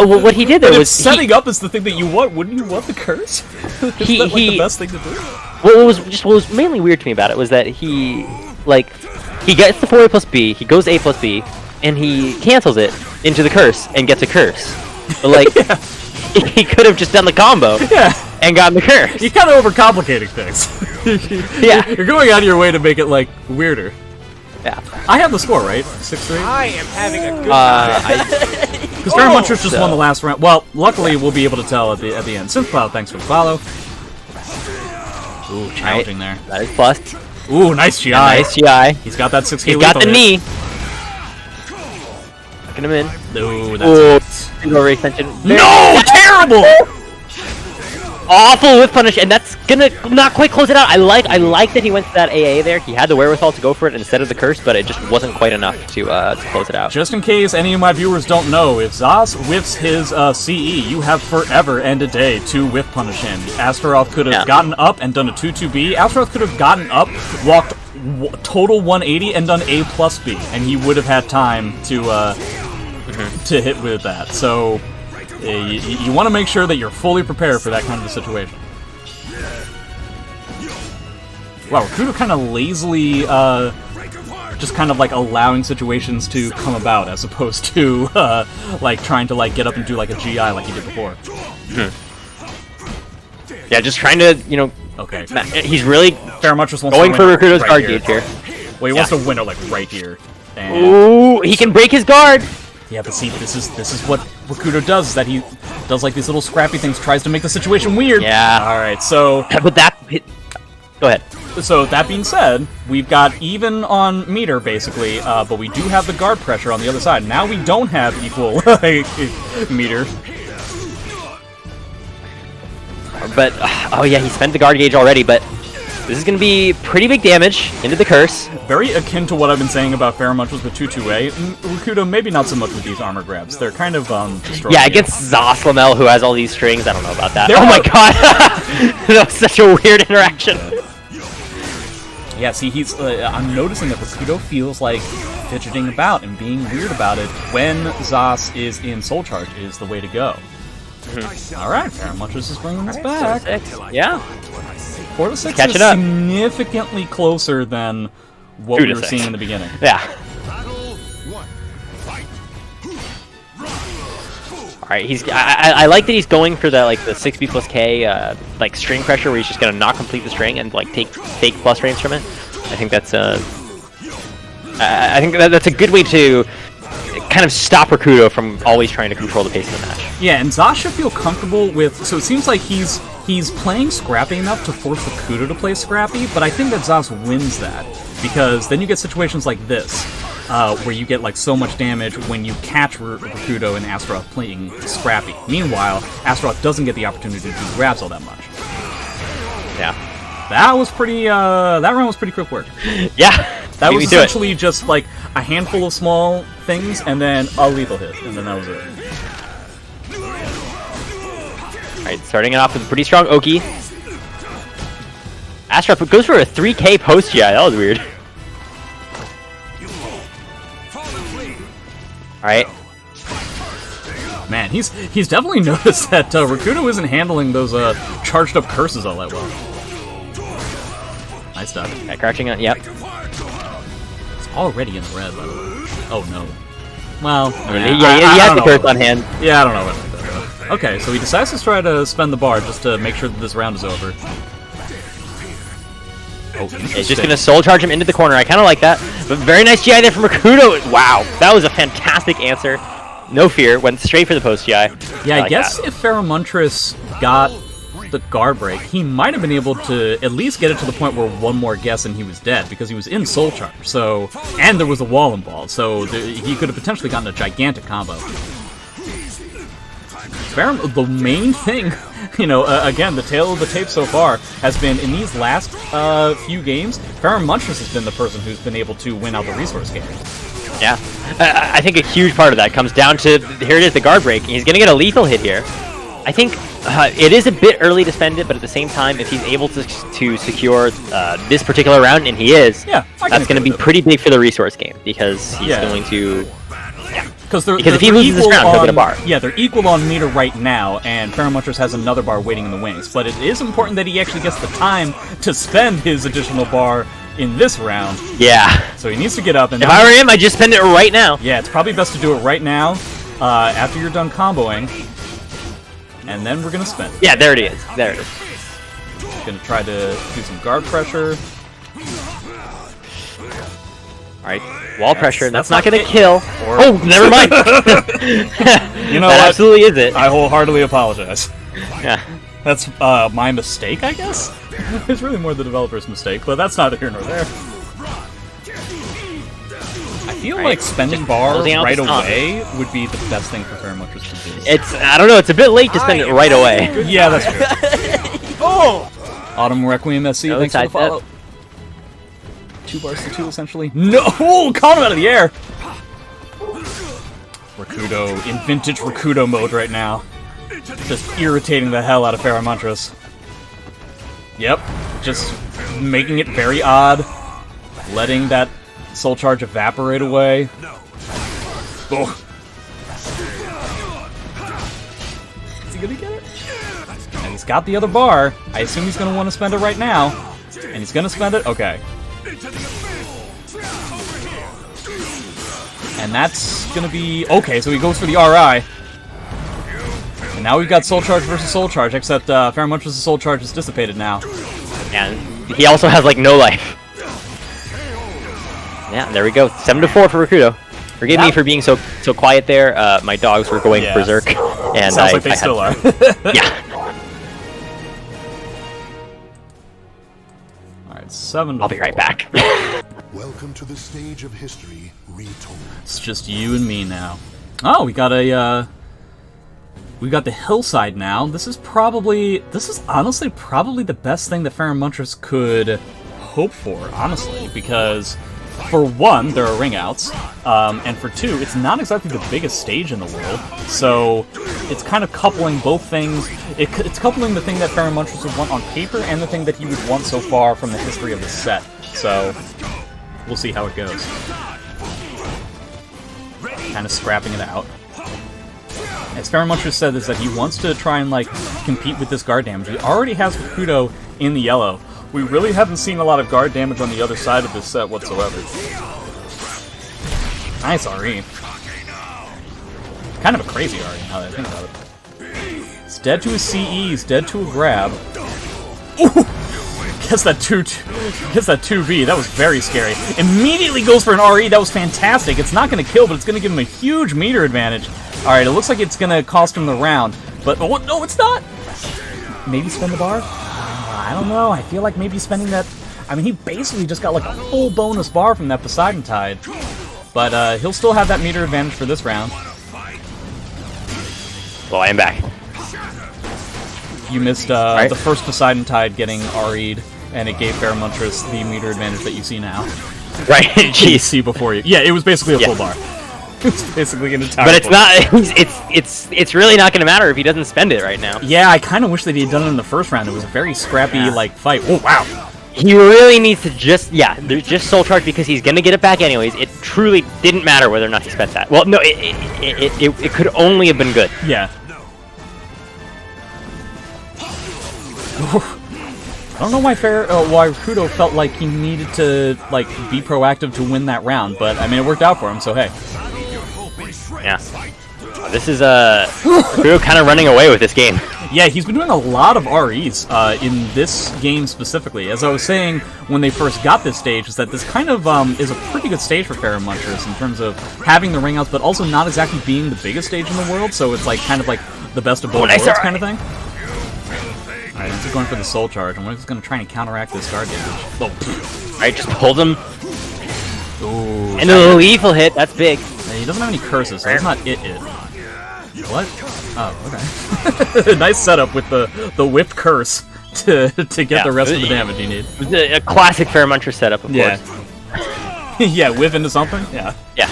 what he did there was setting up is the thing that you want. Wouldn't you want the curse? Isn't that like the best thing to do? What was mainly weird to me about it was that he gets the 4A plus B, he goes A plus B, and he cancels it into the curse and gets a curse. But like, he could have just done the combo and gotten the curse. You're kind of overcomplicating things. You're going out of your way to make it like weirder. Yeah. I have the score, right? 6-3? I am having a good time. Because Feremuntrus just won the last round. Well, luckily we'll be able to tell at the end. SynthCloud, thanks for the follow. Ooh, challenging there. That is plus. Ooh, nice GI. Nice GI. He's got that 6K. He's got the knee. Knocking him in. Ooh, that's single extension. No! Terrible! Awful whiff punish, and that's gonna not quite close it out. I like that he went to that AA there. He had the wherewithal to go for it instead of the curse, but it just wasn't quite enough to close it out. Just in case any of my viewers don't know, if Zaz whiffs his CE, you have forever and a day to whiff punish him. Astaroth could have gotten up and done a 2-2B. Astaroth could have gotten up, walked total 180, and done A plus B, and he would have had time to hit with that. So You want to make sure that you're fully prepared for that kind of a situation. Wow, Rikuto kind of lazily, just kind of like allowing situations to come about, as opposed to, like trying to like get up and do like a GI like he did before. Yeah, just trying to, you know. Okay. He's really Feremuntrus wants going to for win Rikuto's right guard gauge here. Well, he wants to win it like right here. And Ooh, he can break his guard. yeah, but see, this is what Rikuto does. Is that he does like these little scrappy things, tries to make the situation weird. Yeah. All right, so. But that. Go ahead. So that being said, we've got even on meter basically, but we do have the guard pressure on the other side. Now we don't have equal meter. But oh yeah, he spent the guard gauge already. But this is going to be pretty big damage into the curse. Very akin to what I've been saying about Feremuntrus with 2-2A. Rikuto, maybe not so much with these armor grabs. They're kind of destroying. Yeah, against Zoslamel, who has all these strings. I don't know about that. There Oh my are- god, that was such a weird interaction. Yeah, see, he's. I'm noticing that Rikuto feels like fidgeting about and being weird about it when Zos is in Soul Charge is the way to go. All right, Feremuntrus is bringing this back. 4-6. Yeah. 4-6 Catching is up. significantly closer than what 2 we to were 6. seeing in the beginning. Yeah. All right, he's. I like that he's going for the like the 6B plus K like string pressure, where he's just gonna not complete the string and like take fake plus frames from it. I think that's I think that's a good way to kind of stop Rikuto from always trying to control the pace of the match. Yeah, and Zos should feel comfortable with. So it seems like he's playing scrappy enough to force Rikuto to play scrappy, but I think that Zos wins that because then you get situations like this. Where you get like so much damage when you catch Rikuto and Astaroth playing scrappy. Meanwhile, Astaroth doesn't get the opportunity to do grabs all that much. Yeah. That was pretty. That round was pretty quick work. Yeah. That Beat was me to it. essentially just like a handful of small things and then a lethal hit, and then that was it. All right, starting it off with a pretty strong Oki. Astaroth goes for a 3K post GI. That was weird. Alright. Man, he's definitely noticed that Rikuto isn't handling those charged up curses all that well. Nice stuff. Yeah, crouching on. Yep. It's already in the red, by the way. Oh no. Well, I mean, he has don't the know curse about on hand. that. Yeah, I don't know about that. Though. Okay, so he decides to try to spend the bar just to make sure that this round is over. Oh, It's just gonna soul charge him into the corner. I kind of like that. But very nice GI there from Rikuto. Wow, that was a fantastic answer. No fear. Went straight for the post GI. Yeah, I like guess that. if Feremuntrus got the guard break, he might have been able to at least get it to the point where one more guess and he was dead, because he was in Soul Charge, so, and there was a wall involved, so he could have potentially gotten a gigantic combo. The main thing, you know, again, the tale of the tape so far has been, in these last few games, Feremuntrus has been the person who's been able to win out the resource game. Yeah. I think a huge part of that comes down to, here it is, the guard break. He's going to get a lethal hit here. I think it is a bit early to spend it, but at the same time, if he's able to secure this particular round, and he is, Yeah, that's going to be pretty big for the resource game, because he's going to... Because if he loses this round, he'll get a bar. Yeah, they're equal on meter right now, and Feremuntrus has another bar waiting in the wings. But it is important that he actually gets the time to spend his additional bar in this round. Yeah. So he needs to get up and... If I were him, I'd just spend it right now. Yeah, it's probably best to do it right now, after you're done comboing. And then we're going to spin. Yeah, there it is. There it is. Going to try to do some guard pressure. Alright, wall pressure. That's that's not not going to kill. Or- Oh, never mind. You know that what? absolutely is it. I wholeheartely apologize. Yeah. That's my mistake, I guess? It's really more the developer's mistake, but that's neither here nor there. I feel like spending bar closing out right the stomp. away would be the best thing for Feremuntrus to do. I don't know, it's a bit late to spend it right away. Yeah, that's true. Oh! Autumn Requiem SC, No thanks for the side step. follow. 2 bars to 2, essentially. No! Oh, caught him out of the air! Rikuto, in vintage Rikuto mode right now. Just irritating the hell out of Feremuntrus. Yep, just making it very odd. Letting that soul charge evaporate away. Oh. gonna get it? And he's got the other bar. I assume he's gonna want to spend it right now. And he's gonna spend it? Okay. And that's gonna be... Okay, so he goes for the RI. And now we've got Soul Charge versus Soul Charge, except Feremuntrus' Soul Charge is dissipated now. And he also has, like, no life. Yeah, there we go. 7-4 for Rikuto. Forgive me for being so quiet there. My dogs were going berserk. And sounds like they still are. Yeah. Alright, 7-4. I'll be right back. Welcome to the stage of history retold. It's just you and me now. Oh, we got a, we got the hillside now. This is honestly probably the best thing that Feremuntrus could hope for, honestly, because for one, there are ring outs, and for two, it's not exactly the biggest stage in the world, so it's kind of coupling both things. It's coupling the thing that Feremuntrus would want on paper and the thing that he would want so far from the history of the set. So we'll see how it goes. Kind of scrapping it out. As Feremuntrus said, is that he wants to try and like compete with this guard damage. He already has Rikuto in the yellow. We really haven't seen a lot of guard damage on the other side of this set whatsoever. Nice RE. Kind of a crazy RE now that I think about it. He's dead to his CE, he's dead to a grab. Ooh! Gets that 2V, that was very scary. Immediately goes for an RE, that was fantastic. It's not going to kill, but it's going to give him a huge meter advantage. Alright, it looks like it's going to cost him the round, but oh, no, it's not! Maybe spend the bar? I don't know, I feel like maybe spending that... I mean, he basically just got like a full bonus bar from that Poseidon Tide. But he'll still have that meter advantage for this round. Well, I am back. You missed the first Poseidon Tide getting RE'd, and it gave Feremuntrus the meter advantage that you see now. Right, You see before you. Yeah, it was basically a full bar. It's basically an entire. But it's not. It's really not going to matter if he doesn't spend it right now. Yeah, I kind of wish that he had done it in the first round. It was a very scrappy like fight. Oh wow. He really needs to just just Soul Charge because he's going to get it back anyways. It truly didn't matter whether or not he spent that. Well, no, it could only have been good. Yeah. I don't know why Rikuto felt like he needed to like be proactive to win that round, but I mean it worked out for him. So hey. Yeah. This is Rikuto kind of running away with this game. Yeah, he's been doing a lot of REs in this game specifically. As I was saying when they first got this stage, is that this kind of is a pretty good stage for Feremuntrus in terms of having the ring outs, but also not exactly being the biggest stage in the world. So it's like kind of like the best of both worlds kind of thing. Alright, he's going for the Soul Charge, and we're just going to try and counteract this guard damage. Oh. Alright, just pulled him. Ooh, and a lethal hit, that's big. Yeah, he doesn't have any curses, so that's not it. What? Oh, okay. Nice setup with the whip curse to get the rest of the damage you need. A classic Feremuntrus setup, of course. Yeah, whiff into something? Yeah. Yeah.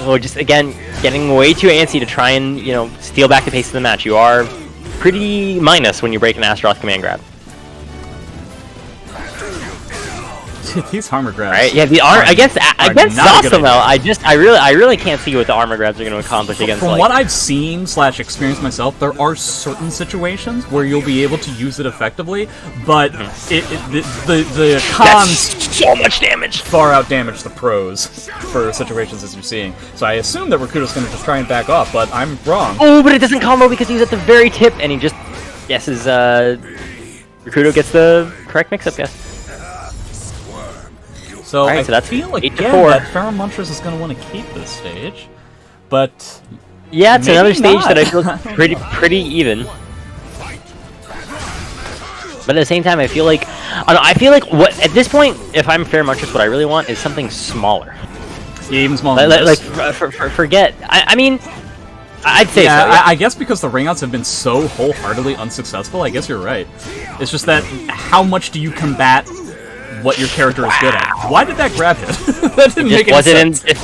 Oh, just, again, getting way too antsy to try and, steal back the pace of the match. You are pretty minus when you break an Astaroth command grab. These armor grabs. Right? Yeah, the against Zostamel, I really can't see what the armor grabs are going to accomplish against. From what I've seen / experienced myself, there are certain situations where you'll be able to use it effectively, but the cons That's so much damage far out damage the pros for situations as you're seeing. So I assume that Rikuto's going to just try and back off, but I'm wrong. Oh, but it doesn't combo because he's at the very tip, and he just guesses. Rikuto gets the correct mix-up guess. So right, I so that's feel again 8-4. that Feremuntrus is going to want to keep this stage, but yeah, it's another stage not. that I feel pretty even. But at the same time, I feel like what at this point, if I'm Feremuntrus, what I really want is something smaller. Yeah, even smaller. Forget. I mean, I'd say so. Yeah. I guess because the ringouts have been so wholeheartedly unsuccessful, I guess you're right. It's just that how much do you combat what your character is good at? Why did that grab hit? That didn't make any sense. It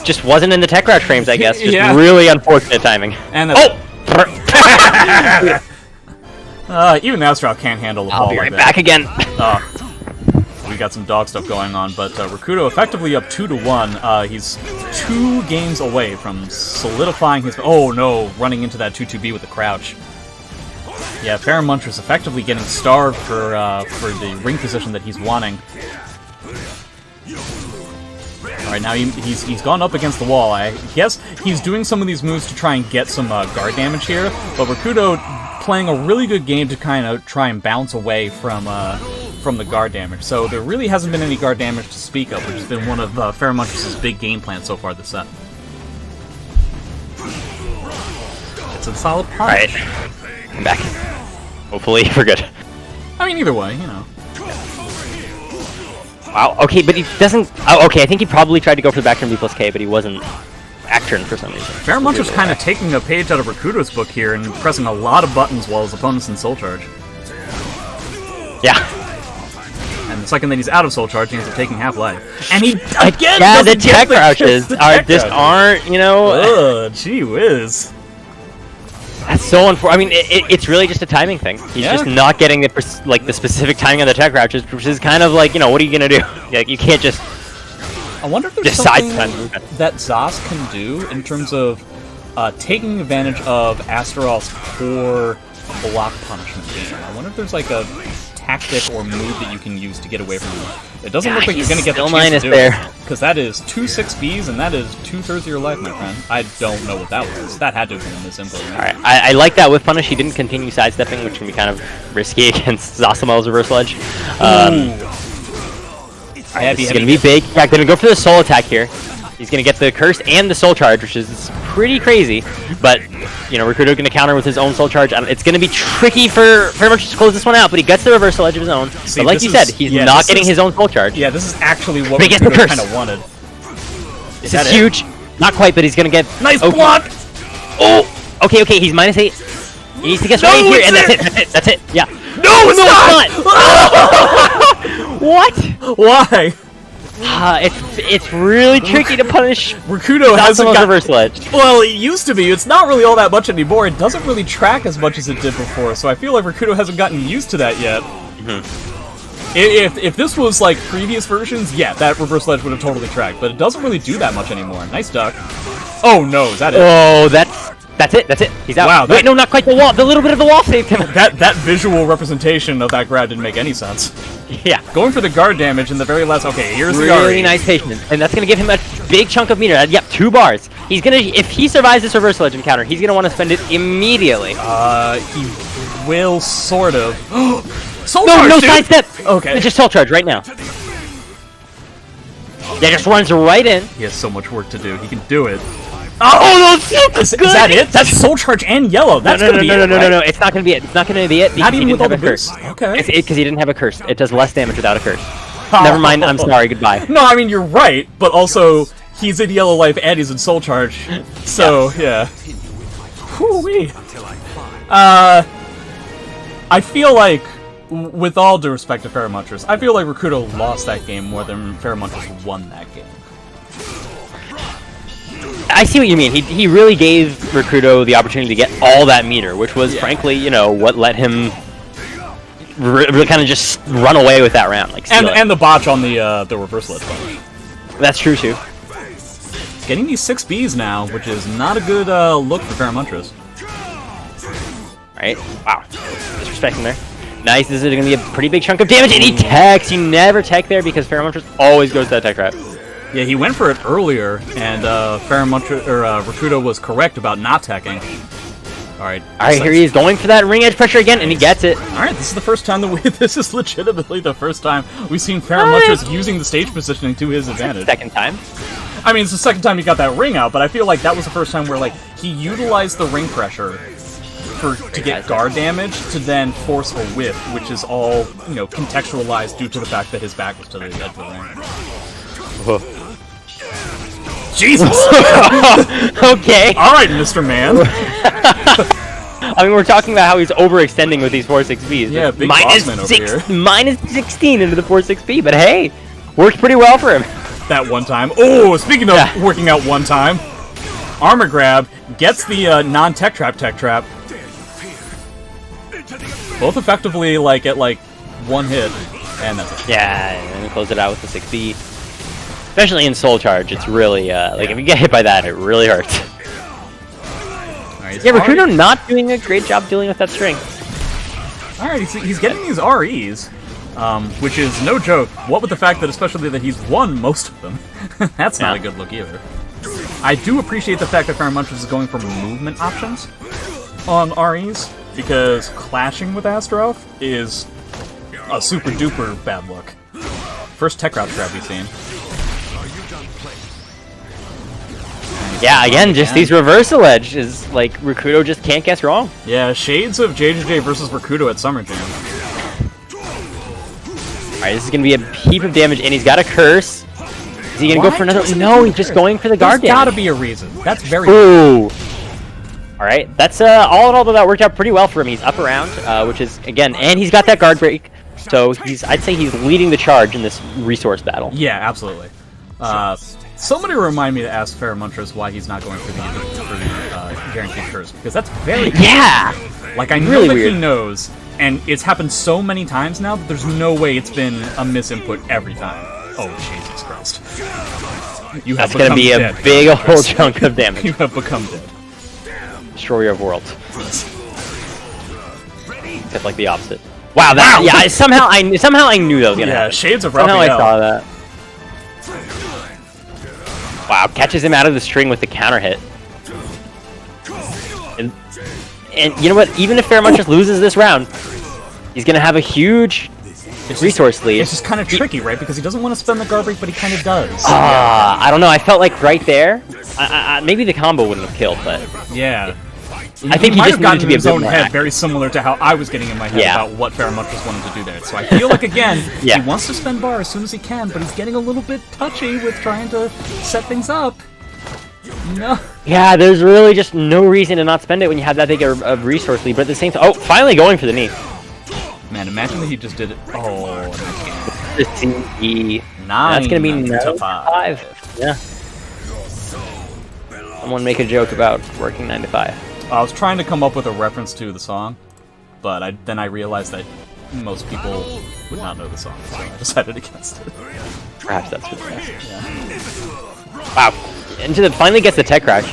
just wasn't in the tech crouch frames, I guess. Just Yeah. really unfortunate timing. And even Astaroth can't handle the ball I'll be like right that. back again. we got some dog stuff going on, but Rikuto effectively up 2-1. He's 2 games away from solidifying his... Oh no, running into that 2-2B with the crouch. Yeah, Feremuntrus effectively getting starved for the ring position that he's wanting. Alright, now he's gone up against the wall. I guess he's doing some of these moves to try and get some guard damage here, but Rikuto playing a really good game to kind of try and bounce away from the guard damage. So there really hasn't been any guard damage to speak of, which has been one of Feremuntrus' big game plans so far this set. It's a solid punch. Alright, I'm back. Hopefully we're good. I mean, either way, you know. Wow, okay, but he doesn't... Oh, okay, I think he probably tried to go for the back turn B plus K, but he wasn't back turn for some reason. Feremuntrus kind of taking a page out of Rikuto's book here and pressing a lot of buttons while his opponent's in Soul Charge. Yeah. And the second that he's out of Soul Charge, he ends up taking half-life. And he, again, yeah, the doesn't tech get crouches the are tech just crouches. aren't, you know... Ugh, gee whiz. That's so unfortunate. I mean, it's really just a timing thing. He's Yeah. just not getting the specific timing on the tech crouches, which is kind of like, you know, what are you gonna do? Like, you can't just I wonder if there's just something sidestep. that Zos can do in terms of taking advantage of Astaroth's core block punishment game. I wonder if there's like a tactic or move that you can use to get away from him. It doesn't look like you're going to get the still chance minus to do there. it. Because that is 2 6Bs, and that is 2/3 of your life, my friend. I don't know what that was. That had to have been in this input, right? Alright, I like that with punish. He didn't continue sidestepping, which can be kind of risky against Zasamel's reversal edge. This is going to be big. Yeah, going to go for the soul attack here. He's going to get the curse and the soul charge, which is pretty crazy. But, you know, Rikuto going to counter with his own soul charge. It's going to be tricky for Feremuntrus to close this one out, but he gets the reversal edge of his own. See, but like you said, he's not getting his own soul charge. Yeah, this is actually what But he gets the Rikuto curse. kind of wanted. This is huge. Not quite, but he's going to get... Nice block! Oh! Okay, he's -8. He needs to get right here, and that's it. Yeah. No, it's not! What? Why? It's really tricky to punish Rikuto hasn't got... reversal edge. Well, it used to be. It's not really all that much anymore. It doesn't really track as much as it did before, so I feel like Rikuto hasn't gotten used to that yet. If this was like previous versions, yeah, that reversal edge would have totally tracked, but it doesn't really do that much anymore. Nice duck. Oh no, is that it? Oh, that's it. He's out. Wow, Wait, no, not quite the wall. The little bit of the wall saved him. That visual representation of that grab didn't make any sense. Yeah. Going for the guard damage in the very last... Okay, here's the Really guard. nice patience, and that's gonna give him a big chunk of meter. Yep, 2 bars. He's gonna, if he survives this reversal edge encounter, he's gonna want to spend it immediately. He will sort of... Soul No, charge, no dude! sidestep. Okay. It's just soul charge right now. Yeah, just runs right in. He has so much work to do. He can do it. Oh, no, Is that it? That's soul charge and yellow. That's gonna be it, right? No. It's not gonna be it. It's not gonna be it. Not because even he with didn't all have the a curse. boosts? Okay. Because he didn't have a curse. It does less damage without a curse. Never mind. I'm sorry. Goodbye. No, I mean, you're right, but also, he's in yellow life and he's in soul charge. So, yeah. Whew-wee. I feel like, with all due respect to Feremuntrus, I feel like Rikuto lost that game more than Feremuntrus won that game. I see what you mean. He really gave Rikuto the opportunity to get all that meter, which was, frankly, you know, what let him really kind of just run away with that round. Like, And the botch on the reversal edge punch. That's true, too. Getting these 6Bs now, which is not a good look for Feremuntrus. Right? Wow. Disrespecting there. Nice. This is going to be a pretty big chunk of damage, and he techs. He never tech there because Feremuntrus always goes to that tech trap. Yeah, he went for it earlier, and Rikuto was correct about not teching. Alright, Here he is going for that ring edge pressure again, and he gets it. Alright, this is the first time that this is legitimately the first time we've seen Feremuntrus using the stage positioning to his advantage. Second time. I mean, it's the second time he got that ring out, but I feel like that was the first time where, like, he utilized the ring pressure to get guard damage to then force a whiff, which is all, you know, contextualized due to the fact that his back was to the edge of the ring. Whoa. Jesus! Okay. Alright, Mr. Man. I mean, we're talking about how he's overextending with these 4-6Bs. Yeah, big boss man over here. Minus 16 into the 4-6B, but hey, worked pretty well for him. That one time. Oh, speaking of working out one time, armor grab gets the non-tech trap tech trap. Both effectively, like, at, like, one hit. And that's it. Yeah, and then close it out with the 6B. Especially in Soul Charge, it's really, like, if you get hit by that, it really hurts. Alright, Yeah, Rikuto not doing a great job dealing with that string. Alright, he's getting these REs, which is no joke. What with the fact that especially that he's won most of them. That's not a good look either. I do appreciate the fact that Feremuntrus is going for movement options on REs, because clashing with Astaroth is a super duper bad look. First tech crouch grab we've seen. Yeah, again, just these reversal edge is like Rikuto just can't guess wrong. Yeah, shades of JJJ versus Rikuto at Summer Jam. Alright, this is gonna be a heap of damage, and he's got a curse. Is he gonna go for another? No, he's just going for the guard There's gotta damage. be a reason. That's very. Ooh. Alright, that's all in all, though, that worked out pretty well for him. He's up around, which is, again, and he's got that guard break. So I'd say he's leading the charge in this resource battle. Yeah, absolutely. Somebody remind me to ask Feremuntrus why he's not going for the guaranteed curse, because that's very Yeah! like I know really that weird. he knows, and it's happened so many times now that there's no way it's been a misinput every time. Oh Jesus Christ! You have That's gonna be a dead, big old Feremuntrus. chunk of damage. You have become dead. Destroyer of worlds. Except like the opposite. Wow, that yeah. Somehow I knew that was gonna happen. Shades of Somehow Raphael. I saw that. Wow, catches him out of the string with the counter hit. And you know what? Even if Feremuntrus loses this round, he's gonna have a huge resource lead. It's just kind of tricky, right? Because he doesn't want to spend the guard break, but he kind of does. I don't know. I felt like right there, maybe the combo wouldn't have killed, but Yeah. I think he might just have gotten needed to in be a his bit own more head, active. very similar to how I was getting in my head Yeah. about what Feremuntrus wanted to do there. So I feel like, again, Yeah. he wants to spend bar as soon as he can, but he's getting a little bit touchy with trying to set things up. No. Yeah, there's really just no reason to not spend it when you have that big of resource lead. But at the same time, oh, finally going for the knee. Man, imagine that he just did it. Oh, The CE. 9 That's gonna be to 9 to 5. Yeah. Someone make a joke about working 9 to 5. I was trying to come up with a reference to the song, but then I realized that most people would not know the song, so I decided against it. Perhaps that's for the best. Wow. Finally gets the tech crash.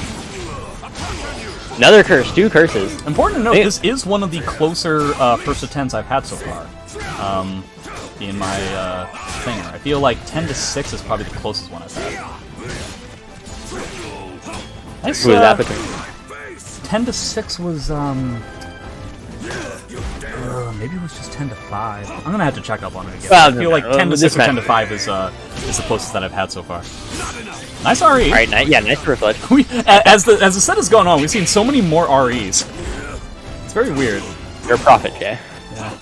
Another curse, 2 curses. Important to note, this is one of the closer first attempts I've had so far in my thing. I feel like 10 to 6 is probably the closest one I've had. Nice, Who is that between? 10 to 6 was, maybe it was just 10 to 5. I'm gonna have to check up on it again. Well, I feel like 10 to 6 or this 10 to 5 is the closest that I've had so far. Nice RE. Alright, nice reflex. As the set has gone on, we've seen so many more REs. It's very weird. You're a prophet, Jay. Yeah.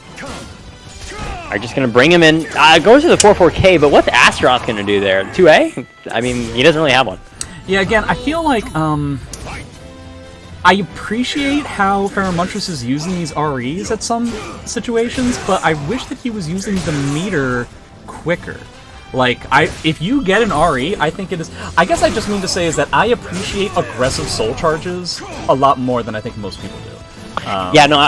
Alright, just gonna bring him in. Goes to the 4-4K, but what's Astaroth gonna do there? 2A? I mean, he doesn't really have one. Yeah, again, I feel like, I appreciate how Feremuntrus is using these REs at some situations, but I wish that he was using the meter quicker. Like, if you get an RE, I think it is... I guess I just mean to say is that I appreciate aggressive soul charges a lot more than I think most people do. Yeah, no,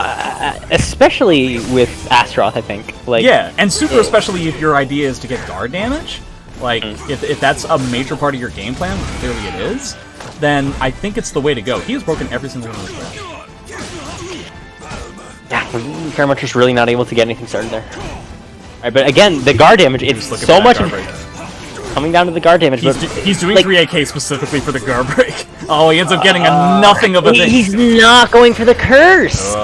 especially with Astaroth, I think. Like, yeah, and super especially if your idea is to get guard damage. Like, if that's a major part of your game plan, which clearly it is, then I think it's the way to go. He has broken every single one of his threats. Yeah, Feremuntrus really not able to get anything started there. Alright, but again, the guard damage, it's Look at so that much guard break. coming down to the guard damage. But He's doing like, 3AK specifically for the guard break. Oh, he ends up getting a nothing of a thing. he's not going for the curse!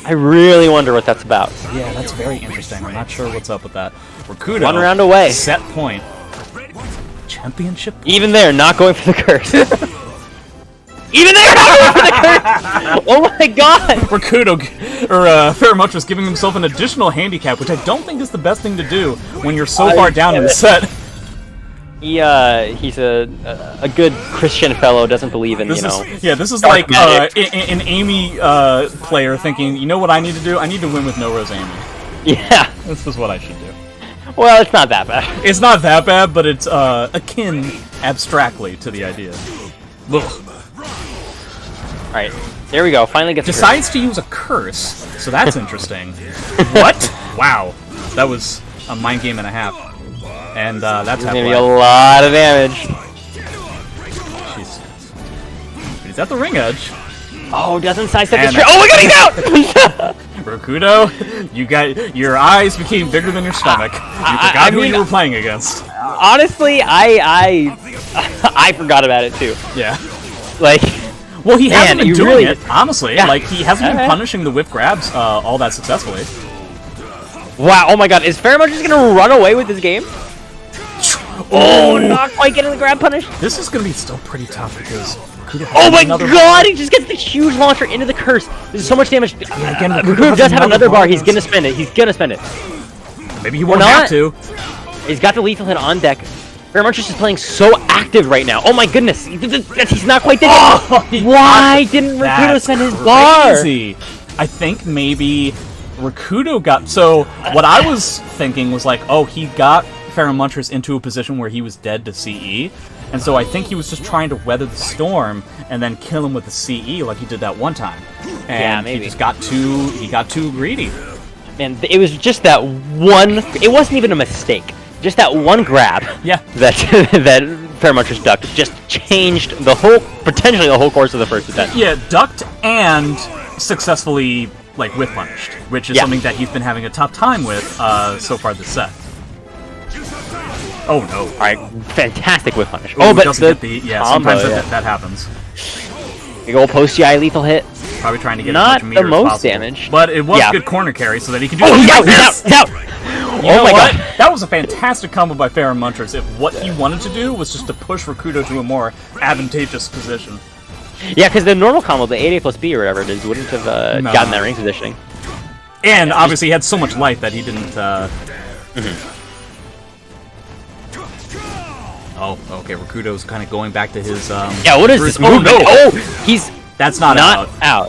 I really wonder what that's about. Yeah, that's very interesting. I'm not sure what's up with that. Rikuto, 1 round away. Set point. Championship. Even there, not going for the curse. Even there, not going for the curse! Oh my god! Rikuto, or Feremuntrus giving himself an additional handicap, which I don't think is the best thing to do when you're so far down in the set. He's a good Christian fellow, doesn't believe in, This know... is dark like magic. an Amy player thinking, you know what I need to do? I need to win with no Rose Amy. Yeah. This is what I should do. Well, it's not that bad. It's not that bad, but it's akin abstractly to the idea. Ugh. Alright, there we go. Finally gets Decides to use a curse, so that's interesting. What? Wow. That was a mind game and a half. And that's Gonna be a lot of damage. Jeez. He's at the ring edge. Oh, doesn't sidestep the And trip. Oh my god, he's out! Rikuto, you got your eyes became bigger than your stomach. You forgot who you were playing against. Honestly, I forgot about it too. Yeah. Like, Well, he hasn't been doing really it, honestly. Yeah. Like, he hasn't been punishing the whip grabs all that successfully. wow, oh my god, is Feremuntrus just gonna run away with this game? Oh, not quite getting the grab punish. This is going to be still pretty tough because Rikuto has Oh my another god, he just gets the huge launcher into the curse. This is so much damage. again, Rikuto does have another bar. He's gonna spend it. He's gonna spend it. Maybe he won't not. have to. He's got the lethal hit on deck. Feremuntrus is playing so active right now. Oh my goodness. He's not quite dead. Why didn't Rikuto spend his bar? Crazy. I think maybe Rikuto got... So, what I was thinking was like, oh, he got Feremuntrus into a position where he was dead to CE. And so I think he was just trying to weather the storm and then kill him with the CE like he did that one time. And Yeah, maybe. he just got too greedy. Man, it was just that one... It wasn't even a mistake. Just that one grab Yeah. that that Feremuntrus ducked just changed the whole... Potentially the whole course of the first attempt. Yeah, ducked and successfully, like, whip punished, which is Yeah. something that he's been having a tough time with so far this set. Oh no! Alright, fantastic whip punish. Ooh, Oh, but doesn't get the combo, sometimes yeah. that happens. Big old post-GI lethal hit. Probably trying to get Not as much meter the most as possible. damage. But it was Yeah. good corner carry so that he could do Oh, he's out! like He's this. out! He's out! You Oh know my what? god! That was a fantastic combo by Feremuntrus if what he wanted to do was just to push Rikuto to a more advantageous position. Yeah, because the normal combo, the 8A plus B or whatever it is, wouldn't have No. gotten that ring positioning. And obviously he had so much life that he didn't... Oh, okay, Rikuto's kind of going back to his... Yeah, what is Bruce- this movement? Oh, no! Oh, he's That's not out.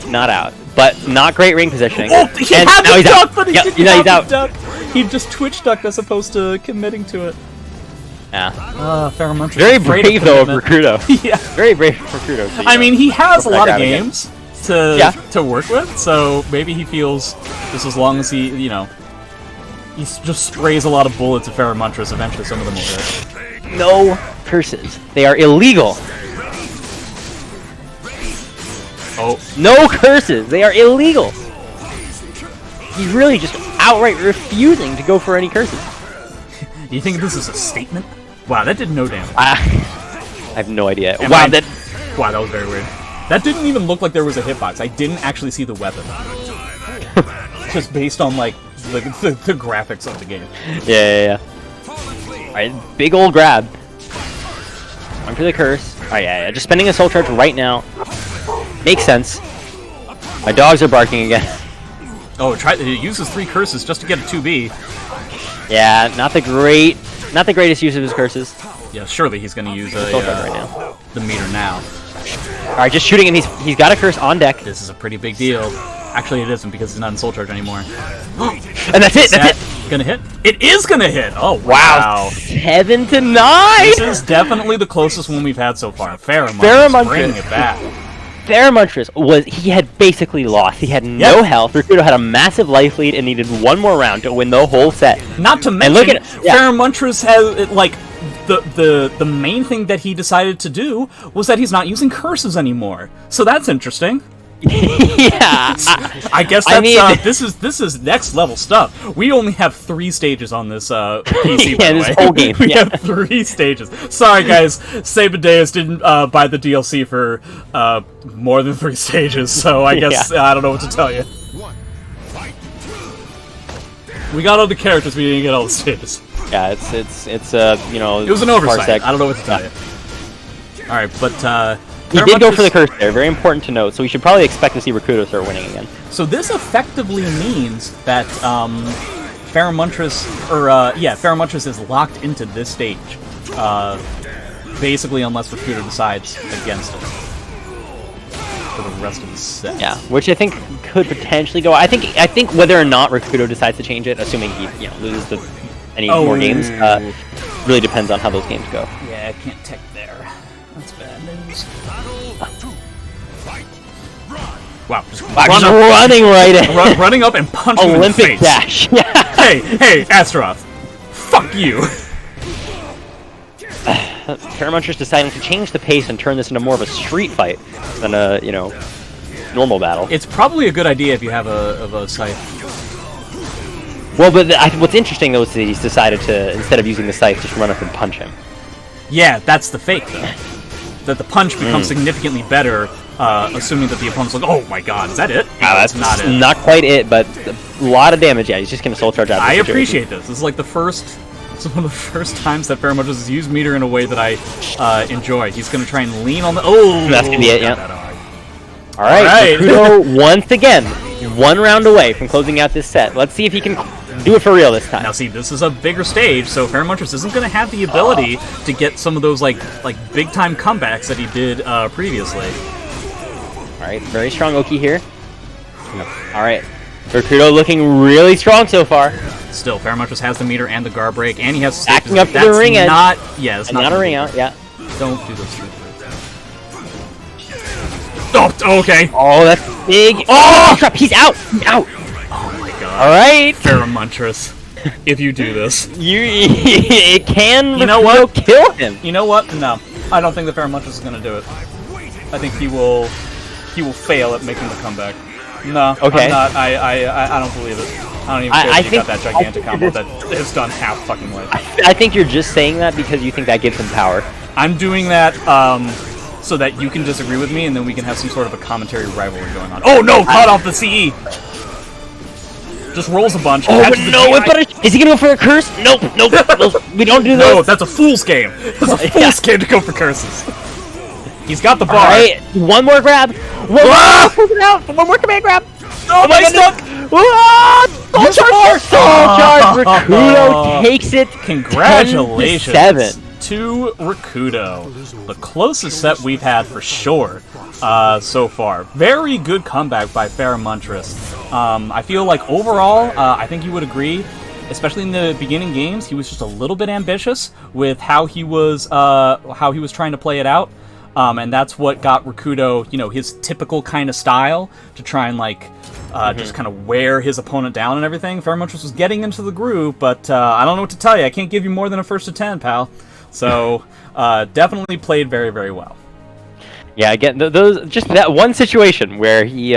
not out, but not great ring positioning. Oh, he And had now the he's duck, out. but he Yep, didn't you know, have he's out. the duck. He just twitch ducked as opposed to committing to it. Yeah. Feremuntrus. Very afraid brave though of commitment. Rikuto. Yeah. Very brave of Rikuto. to, I mean, he has a Go for lot that of grab again. games to work with, so maybe he feels just as long as he, you know, he just sprays a lot of bullets at Feremuntrus, eventually some of them will hit. no curses. They are illegal. Oh, No curses. They are illegal. He's really just outright refusing to go for any curses. do you think this is a statement? Wow, that did no damage. I have no idea. Am Wow, I- that Wow, that was very weird. That didn't even look like there was a hitbox. I didn't actually see the weapon. Just based on, like, the graphics of the game. yeah. Alright, big old grab. Going for the curse. Alright, yeah. Just spending a soul charge right now. Makes sense. My dogs are barking again. Oh, he uses 3 curses just to get a 2B. Yeah, not the greatest use of his curses. Yeah, surely he's going to use Soul charge right now. the meter now. Alright, just shooting him. He's got a curse on deck. This is a pretty big deal. Actually, it isn't because he's not in soul charge anymore. And that's it, that's it! Gonna hit? It is gonna hit! Oh, Wow. wow. 7 to 9! This is definitely the closest one we've had so far. Feremuntrus Feremuntrus. bringing it back. Feremuntrus he had basically lost. He had no Yep. health. Rikuto had a massive life lead and needed one more round to win the whole set. Not to mention, look at it, yeah. Feremuntrus has, like, the main thing that he decided to do was that he's not using curses anymore. So that's interesting. Yeah. I guess I that's mean- this is next level stuff. We only have 3 stages on this PC. By Yeah, the this way. whole game, we yeah. have 3 stages. Sorry guys, Sabadeus didn't buy the DLC for more than 3 stages, so I guess Yeah. I don't know what to tell you. We got all the characters, we didn't get all the stages. Yeah, it's you know. It was an oversight. Parsec. I don't know what to tell you. All right, but He did go for the Feremuntrus- curse there. Very important to note. So we should probably expect to see Rikuto start winning again. So this effectively means that Feremuntrus, Feremuntrus is locked into this stage, basically unless Rikuto decides against it for the rest of the set. Yeah, which I think could potentially go. I think whether or not Rikuto decides to change it, assuming he loses any more games, really depends on how those games go. Yeah, I can't tech there. That's bad news. Wow, just Wow, just running right in. running up and punching him in the Olympic face. dash. Yeah. Hey, Astaroth. Fuck you. Feremuntrus deciding to change the pace and turn this into more of a street fight than a, normal battle. It's probably a good idea if you have a scythe. Well, but what's interesting though is that he's decided to, instead of using the scythe, just run up and punch him. Yeah, that's the fake though. That the punch becomes significantly better, assuming that the opponent's like, oh my god, is that it? No, that's not it. Not quite it, but a lot of damage. Yeah, he's just gonna soul charge out. I appreciate this. This is like it's one of the first times that Feremuntrus has used meter in a way that I enjoy. He's gonna try and lean on the. Oh, that's gonna be it. Yeah. All right. right. Rikuto once again, one round away from closing out this set. Let's see if he can do it for real this time. Now, see, this is a bigger stage, so Feremuntrus isn't going to have the ability to get some of those like big time comebacks that he did previously. All right, very strong Oki here. All right, Rikuto looking really strong so far. Still, Feremuntrus has the meter and the guard break, and he has backing up to the ring edge. That's not a ring out. Yeah. Don't do those things. Oh, okay. Oh, that's big. Oh, crap, he's out. He's out. Oh my god. All right. Feremuntrus, if you do this, it can. You know what? Kill him. You know what? No, I don't think that Feremuntrus is going to do it. I think he will fail at making the comeback. No, okay. I'm not. I don't believe it. I don't even care that you got that gigantic combo that has done half fucking life. I think you're just saying that because you think that gives him power. I'm doing that so that you can disagree with me, and then we can have some sort of a commentary rivalry going on. Oh no! Caught off the CE. Just rolls a bunch. Oh no! Is he gonna go for a curse? Nope. We don't do those. No, that's a fool's game. That's a fool's game to go for curses. He's got the bar. All right, one more grab. One more command grab. Oh my stuck. Soul charge. Rikuto takes it. Congratulations 10-7. To Rikuto. The closest set we've had for sure so far. Very good comeback by Feremuntrus. I feel like overall, I think you would agree, especially in the beginning games, he was just a little bit ambitious with how he was trying to play it out. And that's what got Rikuto, his typical kind of style to try and just kind of wear his opponent down and everything. Feremuntrus was getting into the groove, but I don't know what to tell you. I can't give you more than a first to 10, pal. So definitely played very, very well. Yeah, again, those just that one situation where he